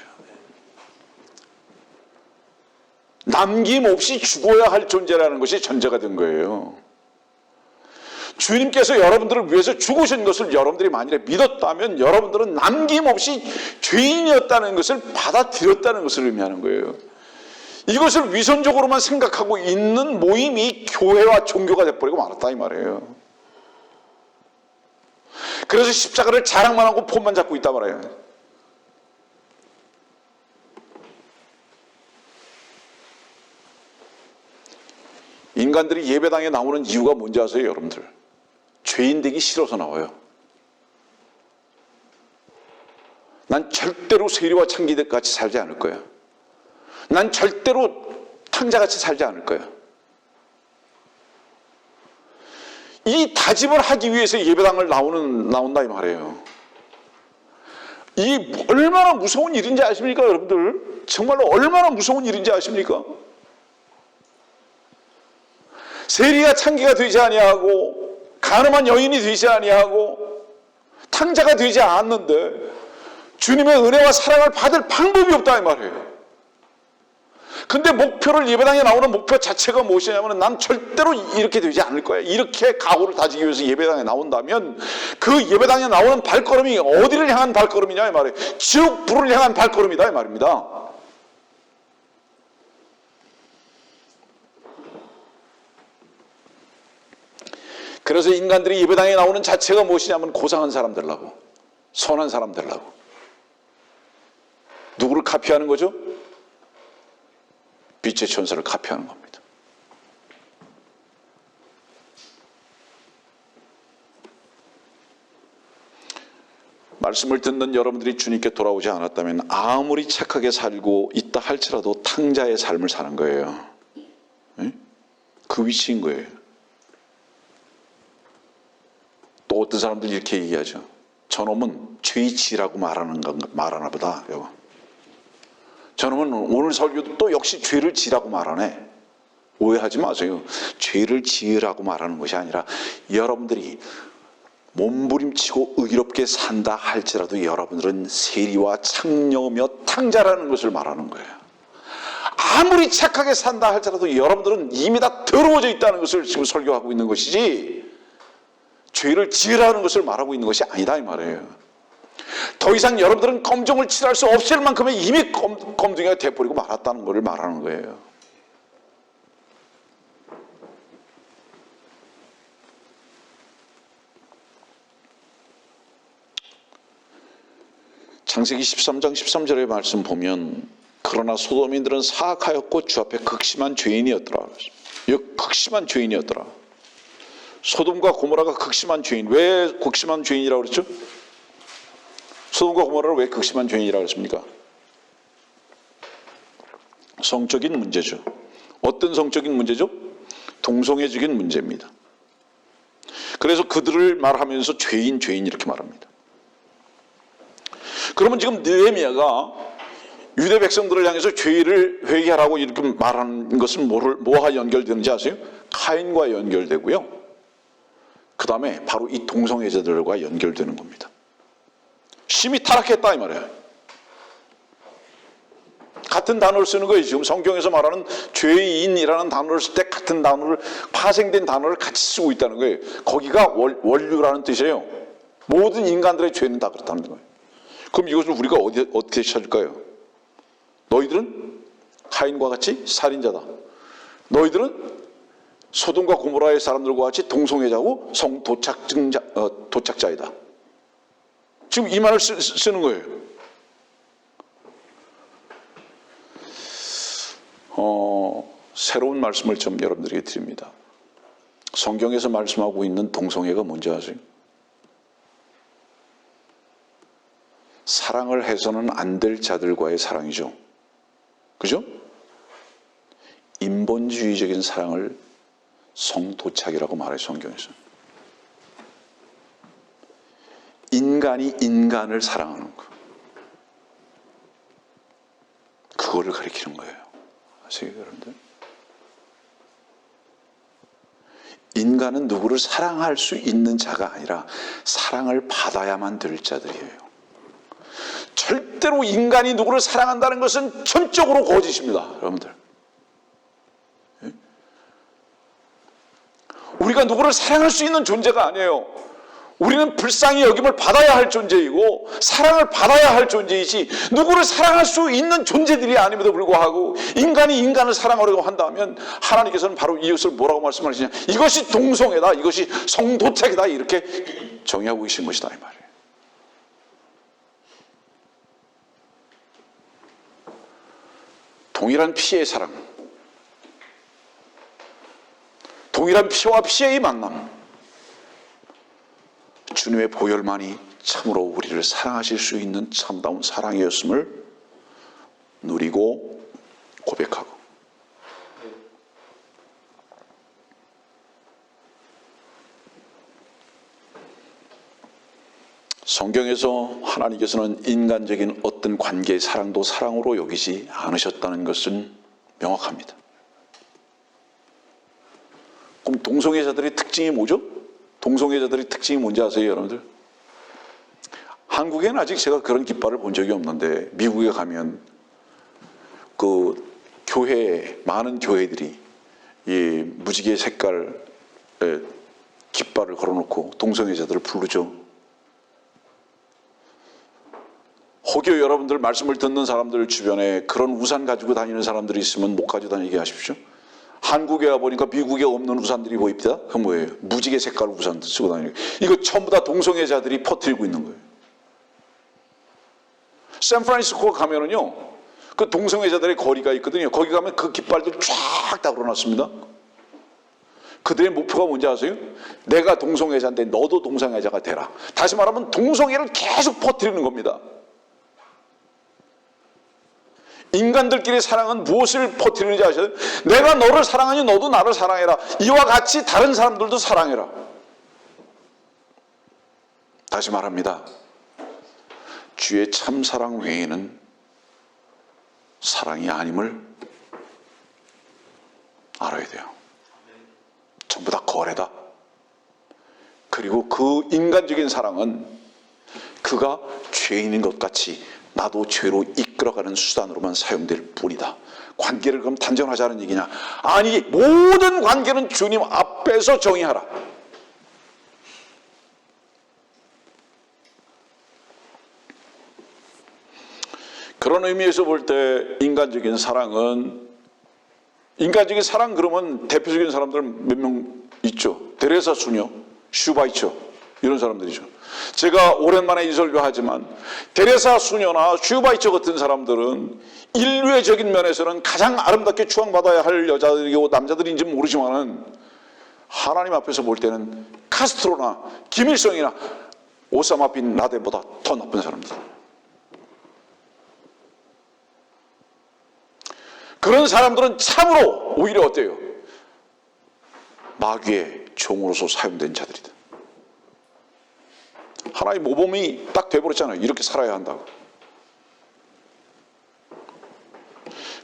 남김없이 죽어야 할 존재라는 것이 전제가 된 거예요. 주님께서 여러분들을 위해서 죽으신 것을 여러분들이 만일에 믿었다면 여러분들은 남김없이 죄인이었다는 것을 받아들였다는 것을 의미하는 거예요. 이것을 위선적으로만 생각하고 있는 모임이 교회와 종교가 돼버리고 말았다 이 말이에요. 그래서 십자가를 자랑만 하고 폰만 잡고 있단 말이에요. 인간들이 예배당에 나오는 이유가 뭔지 아세요, 여러분들? 죄인 되기 싫어서 나와요. 난 절대로 세리와 창기같이 살지 않을 거야. 난 절대로 탕자같이 살지 않을 거야. 이 다짐을 하기 위해서 예배당을 나온다 이 말이에요. 이 얼마나 무서운 일인지 아십니까, 여러분들? 정말로 얼마나 무서운 일인지 아십니까? 세리가 창기가 되지 아니하고 가늠한 여인이 되지 아니하고 탕자가 되지 않았는데 주님의 은혜와 사랑을 받을 방법이 없다 이 말이에요. 근데 목표를 예배당에 나오는 목표 자체가 무엇이냐면 난 절대로 이렇게 되지 않을 거야. 이렇게 각오를 다지기 위해서 예배당에 나온다면 그 예배당에 나오는 발걸음이 어디를 향한 발걸음이냐 이 말이에요. 지옥 불을 향한 발걸음이다 이 말입니다. 그래서 인간들이 예배당에 나오는 자체가 무엇이냐면 고상한 사람 되려고, 선한 사람 되려고. 누구를 카피하는 거죠? 빛의 천사를 카피하는 겁니다. 말씀을 듣는 여러분들이 주님께 돌아오지 않았다면 아무리 착하게 살고 있다 할지라도 탕자의 삶을 사는 거예요. 그 위치인 거예요. 또 어떤 사람들이 이렇게 얘기하죠. 저놈은 죄지라고 말하나 보다. 저놈은 오늘 설교도 또 역시 죄를 지라고 말하네. 오해하지 마세요. 죄를 지으라고 말하는 것이 아니라 여러분들이 몸부림치고 의롭게 산다 할지라도 여러분들은 세리와 창녀며 탕자라는 것을 말하는 거예요. 아무리 착하게 산다 할지라도 여러분들은 이미 다 더러워져 있다는 것을 지금 설교하고 있는 것이지 죄를 지으라는 것을 말하고 있는 것이 아니다 이 말이에요. 더 이상 여러분들은 검정을 칠할 수 없을 만큼의 이미 검둥이가 돼버리고 말았다는 것을 말하는 거예요. 창세기 13장 13절의 말씀 보면 그러나 소돔인들은 사악하였고 주 앞에 극심한 죄인이었더라. 극심한 죄인이었더라. 소돔과 고모라가 극심한 죄인. 왜 극심한 죄인이라고 그랬죠? 소돔과 고모라를 왜 극심한 죄인이라고 했습니까? 성적인 문제죠. 어떤 성적인 문제죠? 동성애적인 문제입니다. 그래서 그들을 말하면서 죄인 이렇게 말합니다. 그러면 지금 느헤미야가 유대 백성들을 향해서 죄를 회개하라고 이렇게 말하는 것은 뭐와 연결되는지 아세요? 카인과 연결되고요. 그 다음에 바로 이 동성애자들과 연결되는 겁니다. 심히 타락했다 이 말이에요. 같은 단어를 쓰는 거예요. 지금 성경에서 말하는 죄인이라는 단어를 쓸 때 같은 단어를, 파생된 단어를 같이 쓰고 있다는 거예요. 거기가 원류라는 뜻이에요. 모든 인간들의 죄는 다 그렇다는 거예요. 그럼 이것을 우리가 어떻게 찾을까요? 너희들은 카인과 같이 살인자다. 너희들은 소돔과 고모라의 사람들과 같이 동성애자고 도착자이다. 지금 이 말을 쓰는 거예요. 새로운 말씀을 좀 여러분들에게 드립니다. 성경에서 말씀하고 있는 동성애가 뭔지 아세요? 사랑을 해서는 안 될 자들과의 사랑이죠. 그죠? 인본주의적인 사랑을 성도착이라고 말해요, 성경에서. 인간이 인간을 사랑하는 거. 그거를 가리키는 거예요. 아세요, 여러분들? 인간은 누구를 사랑할 수 있는 자가 아니라 사랑을 받아야만 될 자들이에요. 절대로 인간이 누구를 사랑한다는 것은 전적으로 거짓입니다, 여러분들. 우리가 누구를 사랑할 수 있는 존재가 아니에요. 우리는 불쌍히 여김을 받아야 할 존재이고 사랑을 받아야 할 존재이지 누구를 사랑할 수 있는 존재들이 아님에도 불구하고 인간이 인간을 사랑하려고 한다면 하나님께서는 바로 이것을 뭐라고 말씀하시냐, 이것이 동성애다, 이것이 성도택이다, 이렇게 정의하고 계신 것이다 이 말이에요. 동일한 피의 사랑, 동일한 피와 피의 만남, 주님의 보혈만이 참으로 우리를 사랑하실 수 있는 참다운 사랑이었음을 누리고 고백하고, 성경에서 하나님께서는 인간적인 어떤 관계의 사랑도 사랑으로 여기지 않으셨다는 것은 명확합니다. 그럼 동성애자들의 특징이 뭐죠? 동성애자들의 특징이 뭔지 아세요, 여러분들? 한국에는 아직 제가 그런 깃발을 본 적이 없는데 미국에 가면 그 교회, 많은 교회들이 이 무지개 색깔의 깃발을 걸어놓고 동성애자들을 부르죠. 혹여 여러분들 말씀을 듣는 사람들 주변에 그런 우산 가지고 다니는 사람들이 있으면 못 가지고 다니게 하십시오. 한국에 와보니까 미국에 없는 우산들이 보입니다. 그 뭐예요? 무지개 색깔 우산 쓰고 다니는 거예요. 이거 전부 다 동성애자들이 퍼뜨리고 있는 거예요. 샌프란시스코 가면은요, 그 동성애자들의 거리가 있거든요. 거기 가면 그 깃발들 쫙 다 걸어놨습니다. 그들의 목표가 뭔지 아세요? 내가 동성애자인데 너도 동성애자가 되라. 다시 말하면 동성애를 계속 퍼뜨리는 겁니다. 인간들끼리 사랑은 무엇을 퍼뜨리는지 아셔요? 내가 너를 사랑하니 너도 나를 사랑해라. 이와 같이 다른 사람들도 사랑해라. 다시 말합니다. 주의 참사랑 외에는 사랑이 아님을 알아야 돼요. 전부 다 거래다. 그리고 그 인간적인 사랑은 그가 죄인인 것 같이 나도 죄로 이끌어가는 수단으로만 사용될 뿐이다. 관계를 그럼 단정하자는 얘기냐? 아니, 모든 관계는 주님 앞에서 정의하라. 그런 의미에서 볼 때 인간적인 사랑은, 인간적인 사랑 그러면 대표적인 사람들 몇 명 있죠. 데레사 수녀, 슈바이처, 이런 사람들이죠. 제가 오랜만에 이 설교하지만 데레사 수녀나 슈바이처 같은 사람들은 인류애적인 면에서는 가장 아름답게 추앙받아야 할 여자들이고 남자들인지 모르지만은 하나님 앞에서 볼 때는 카스트로나 김일성이나 오사마 빈 라덴보다 더 나쁜 사람들. 그런 사람들은 참으로 오히려 어때요? 마귀의 종으로서 사용된 자들이다. 하나의 모범이 딱 돼버렸잖아요. 이렇게 살아야 한다고.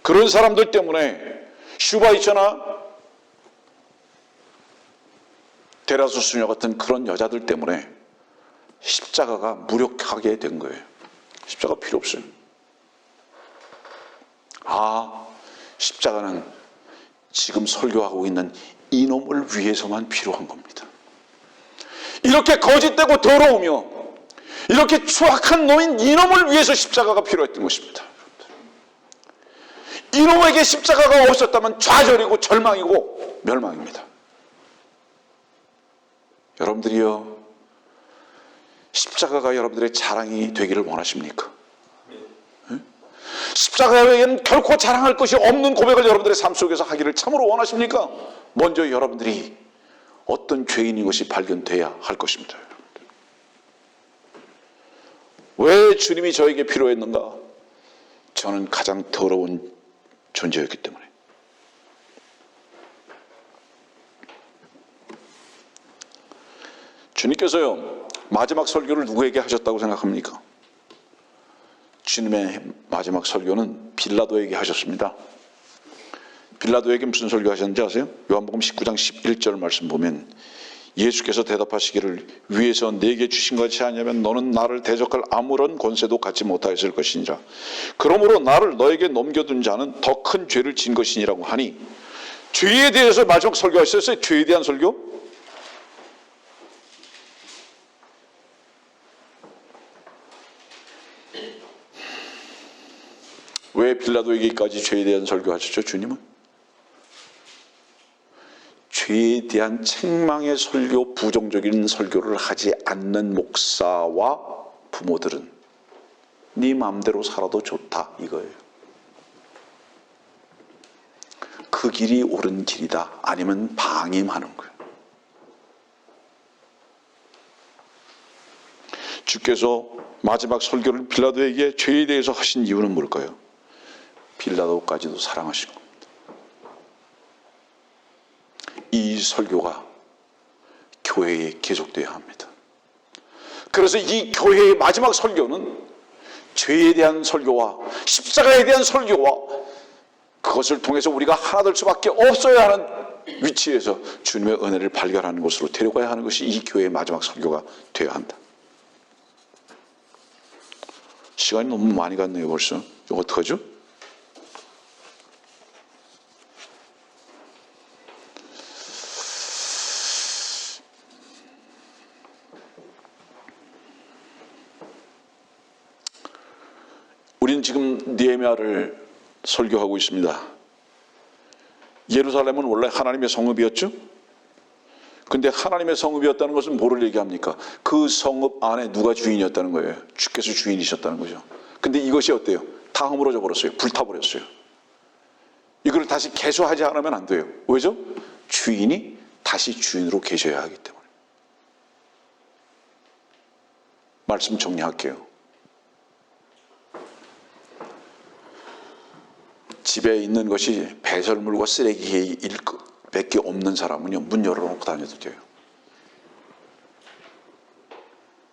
그런 사람들 때문에 슈바이처나 데라수 수녀 같은 그런 여자들 때문에 십자가가 무력하게 된 거예요. 십자가 필요 없어요. 아, 십자가는 지금 설교하고 있는 이놈을 위해서만 필요한 겁니다. 이렇게 거짓되고 더러우며 이렇게 추악한 놈인 이놈을 위해서 십자가가 필요했던 것입니다. 이놈에게 십자가가 없었다면 좌절이고 절망이고 멸망입니다. 여러분들이요, 십자가가 여러분들의 자랑이 되기를 원하십니까? 십자가에는 결코 자랑할 것이 없는 고백을 여러분들의 삶 속에서 하기를 참으로 원하십니까? 먼저 여러분들이 어떤 죄인인 것이 발견돼야 할 것입니다. 왜 주님이 저에게 필요했는가? 저는 가장 더러운 존재였기 때문에. 주님께서요, 마지막 설교를 누구에게 하셨다고 생각합니까? 주님의 마지막 설교는 빌라도에게 하셨습니다. 빌라도에게 무슨 설교 하셨는지 아세요? 요한복음 19장 11절 말씀 보면 예수께서 대답하시기를 위에서 내게 주신 것이 아니면 너는 나를 대적할 아무런 권세도 갖지 못하였을 것이니라. 그러므로 나를 너에게 넘겨둔 자는 더 큰 죄를 진 것이니라고 하니, 죄에 대해서 마지막 설교하셨어요. 죄에 대한 설교? 왜 빌라도에게까지 죄에 대한 설교하셨죠? 주님은 죄에 대한 책망의 설교, 부정적인 설교를 하지 않는 목사와 부모들은 네 마음대로 살아도 좋다 이거예요. 그 길이 옳은 길이다 아니면 방임하는 거예요. 주께서 마지막 설교를 빌라도에게 죄에 대해서 하신 이유는 뭘까요? 빌라도까지도 사랑하신 겁니다. 이 설교가 교회에 계속돼야 합니다. 그래서 이 교회의 마지막 설교는 죄에 대한 설교와 십자가에 대한 설교와 그것을 통해서 우리가 하나 될 수밖에 없어야 하는 위치에서 주님의 은혜를 발견하는 것으로 데려가야 하는 것이 이 교회의 마지막 설교가 되어야 한다. 시간이 너무 많이 갔네요 벌써. 이거 어떡하죠? 우리는 지금 느헤미야를 설교하고 있습니다. 예루살렘은 원래 하나님의 성읍이었죠? 근데 하나님의 성읍이었다는 것은 뭐를 얘기합니까? 그 성읍 안에 누가 주인이었다는 거예요? 주께서 주인이셨다는 거죠. 근데 이것이 어때요? 다 허물어져 버렸어요. 불타버렸어요. 이걸 다시 개수하지 않으면 안 돼요. 왜죠? 주인이 다시 주인으로 계셔야 하기 때문에. 말씀 정리할게요. 집에 있는 것이 배설물과 쓰레기밖에 없는 사람은요, 문 열어놓고 다녀도 돼요.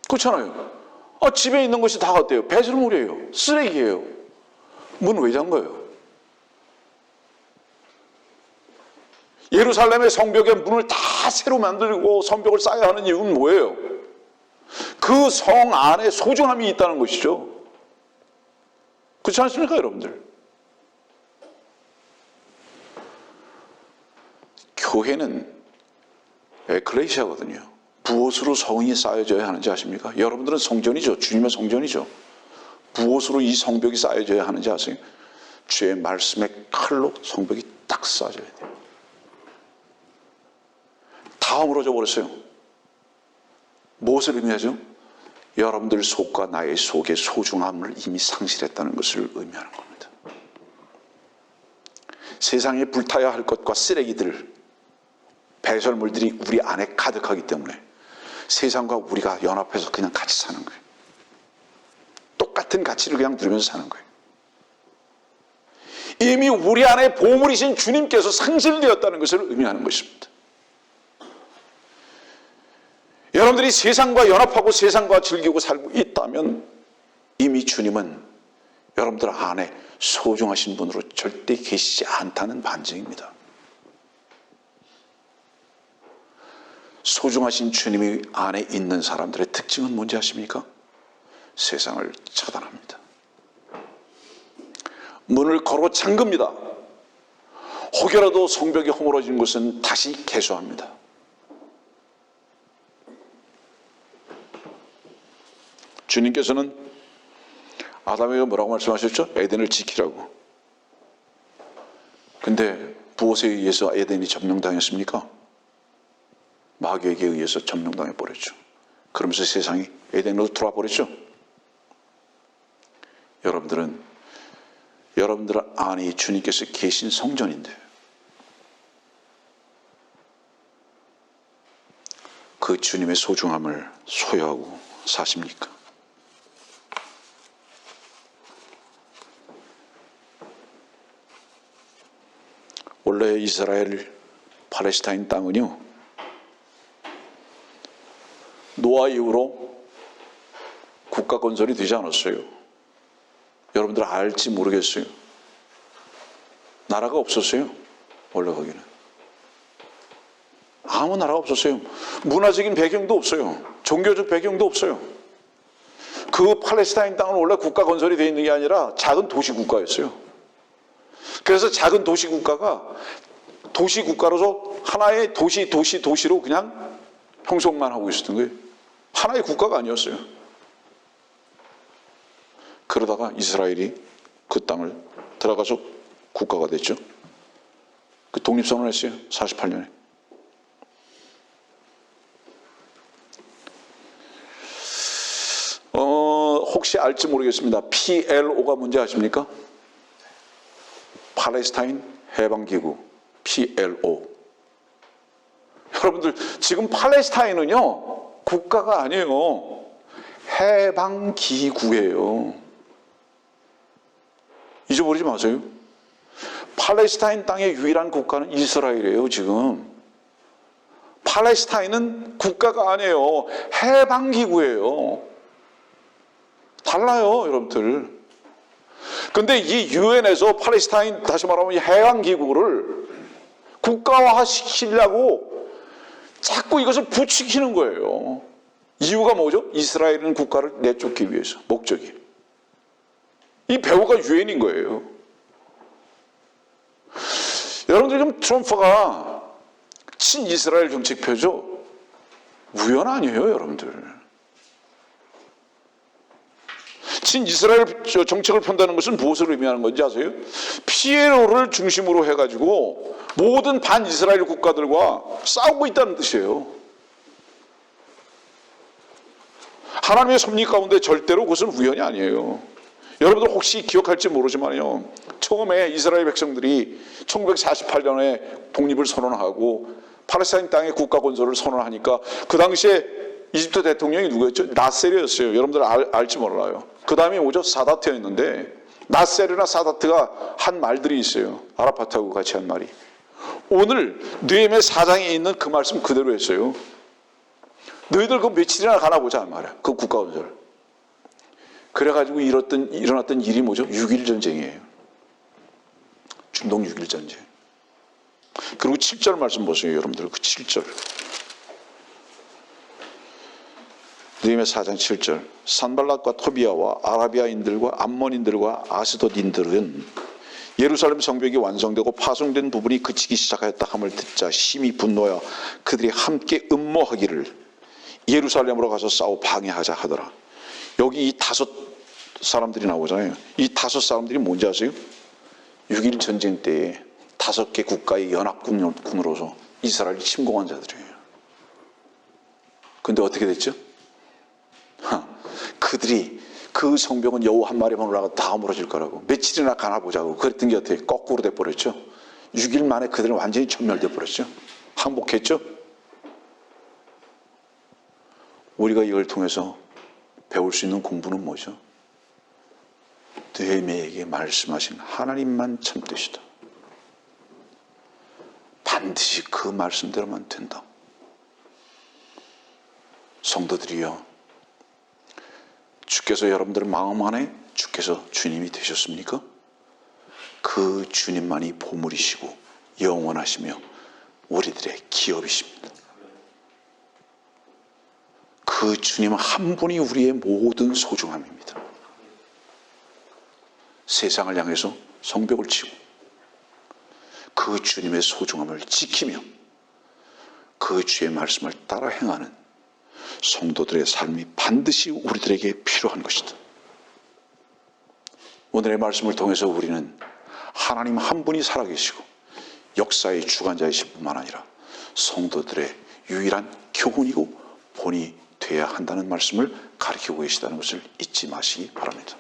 그렇잖아요. 집에 있는 것이 다 어때요? 배설물이에요. 쓰레기예요. 문 왜 잠궈요? 예루살렘의 성벽의 문을 다 새로 만들고 성벽을 쌓아야 하는 이유는 뭐예요? 그 성 안에 소중함이 있다는 것이죠. 그렇지 않습니까, 여러분들? 교회는 에클레시아거든요. 무엇으로 성이 쌓여져야 하는지 아십니까? 여러분들은 성전이죠. 주님의 성전이죠. 무엇으로 이 성벽이 쌓여져야 하는지 아세요? 주의 말씀의 칼로 성벽이 딱 쌓여져야 돼요. 다 허물어져 버렸어요. 무엇을 의미하죠? 여러분들 속과 나의 속의 소중함을 이미 상실했다는 것을 의미하는 겁니다. 세상에 불타야 할 것과 쓰레기들, 배설물들이 우리 안에 가득하기 때문에 세상과 우리가 연합해서 그냥 같이 사는 거예요. 똑같은 가치를 그냥 누리면서 사는 거예요. 이미 우리 안에 보물이신 주님께서 상실되었다는 것을 의미하는 것입니다. 여러분들이 세상과 연합하고 세상과 즐기고 살고 있다면 이미 주님은 여러분들 안에 소중하신 분으로 절대 계시지 않다는 반증입니다. 소중하신 주님이 안에 있는 사람들의 특징은 뭔지 아십니까? 세상을 차단합니다. 문을 걸어 잠깁니다. 혹여라도 성벽이 허물어진 것은 다시 개수합니다. 주님께서는 아담에게 뭐라고 말씀하셨죠? 에덴을 지키라고. 근데 무엇에 의해서 에덴이 점령당했습니까? 마귀에게 의해서 점령당해 버렸죠. 그러면서 세상이 에덴으로 들어와 버렸죠. 여러분들 안에 주님께서 계신 성전인데 그 주님의 소중함을 소유하고 사십니까? 원래 이스라엘 팔레스타인 땅은요, 노아 이후로 국가 건설이 되지 않았어요. 여러분들 알지 모르겠어요. 나라가 없었어요. 원래 거기는 아무 나라가 없었어요. 문화적인 배경도 없어요. 종교적 배경도 없어요. 그 팔레스타인 땅은 원래 국가 건설이 되어 있는 게 아니라 작은 도시 국가였어요. 그래서 작은 도시 국가가 도시 국가로서 하나의 도시로 그냥 형성만 하고 있었던 거예요. 하나의 국가가 아니었어요. 그러다가 이스라엘이 그 땅을 들어가서 국가가 됐죠. 그 독립선언했어요. 48년에. 혹시 알지 모르겠습니다. PLO가 뭔지 아십니까? 팔레스타인 해방기구 PLO. 여러분들 지금 팔레스타인은요 국가가 아니에요. 해방기구예요. 잊어버리지 마세요. 팔레스타인 땅의 유일한 국가는 이스라엘이에요. 지금 팔레스타인은 국가가 아니에요. 해방기구예요. 달라요, 여러분들. 근데 이 유엔에서 팔레스타인, 다시 말하면 이 해방기구를 국가화 시키려고 자꾸 이것을 부추기는 거예요. 이유가 뭐죠? 이스라엘은 국가를 내쫓기 위해서. 목적이. 이 배후가 유엔인 거예요. 여러분들 지금 트럼프가 친이스라엘 정책표죠? 우연 아니에요, 여러분들. 친이스라엘 정책을 편다는 것은 무엇을 의미하는 건지 아세요? PLO를 중심으로 해가지고 모든 반이스라엘 국가들과 싸우고 있다는 뜻이에요. 하나님의 섭리 가운데 절대로 그것은 우연이 아니에요. 여러분들 혹시 기억할지 모르지만요. 처음에 이스라엘 백성들이 1948년에 독립을 선언하고 팔레스타인 땅의 국가 건설을 선언하니까 그 당시에 이집트 대통령이 누구였죠? 나세르였어요. 여러분들 알지 몰라요. 그 다음에 뭐죠? 사다트였는데 나세르나 사다트가 한 말들이 있어요. 아라파트하고 같이 한 말이. 오늘 느헤미야 4장에 있는 그 말씀 그대로 했어요. 너희들 그 며칠이나 가나 보자 말이야. 그 국가 건설. 그래가지고 일어났던 일이 뭐죠? 6.1 전쟁이에요. 중동 6.1 전쟁. 그리고 7절 말씀 보세요. 여러분들 그 7절. 느헤미야 4장 7절. 산발락과 토비아와 아라비아인들과 암몬인들과 아스돗인들은 예루살렘 성벽이 완성되고 파송된 부분이 그치기 시작하였다 함을 듣자 심히 분노하여 그들이 함께 음모하기를 예루살렘으로 가서 싸워 방해하자 하더라. 여기 이 5 사람들이 나오잖아요. 이 5 사람들이 뭔지 아세요? 6.1 전쟁 때에 5개 국가의 연합군으로서 이스라엘을 침공한 자들이에요. 근데 어떻게 됐죠? 그들이 그 성벽은 여호 한 마리만 올라가 다 무너질 거라고 며칠이나 가나 보자고 그랬던 게 어떻게 거꾸로 돼버렸죠. 6일 만에 그들은 완전히 전멸돼 버렸죠. 항복했죠. 우리가 이걸 통해서 배울 수 있는 공부는 뭐죠? 느헤미야에게 말씀하신 하나님만 참되시다. 반드시 그 말씀대로만 된다. 성도들이여, 주께서 여러분들 마음 안에 주께서 주님이 되셨습니까? 그 주님만이 보물이시고 영원하시며 우리들의 기업이십니다. 그 주님 한 분이 우리의 모든 소중함입니다. 세상을 향해서 성벽을 치고 그 주님의 소중함을 지키며 그 주의 말씀을 따라 행하는 성도들의 삶이 반드시 우리들에게 필요한 것이다. 오늘의 말씀을 통해서 우리는 하나님 한 분이 살아계시고 역사의 주관자이실 뿐만 아니라 성도들의 유일한 교훈이고 본이 되어야 한다는 말씀을 가르치고 계시다는 것을 잊지 마시기 바랍니다.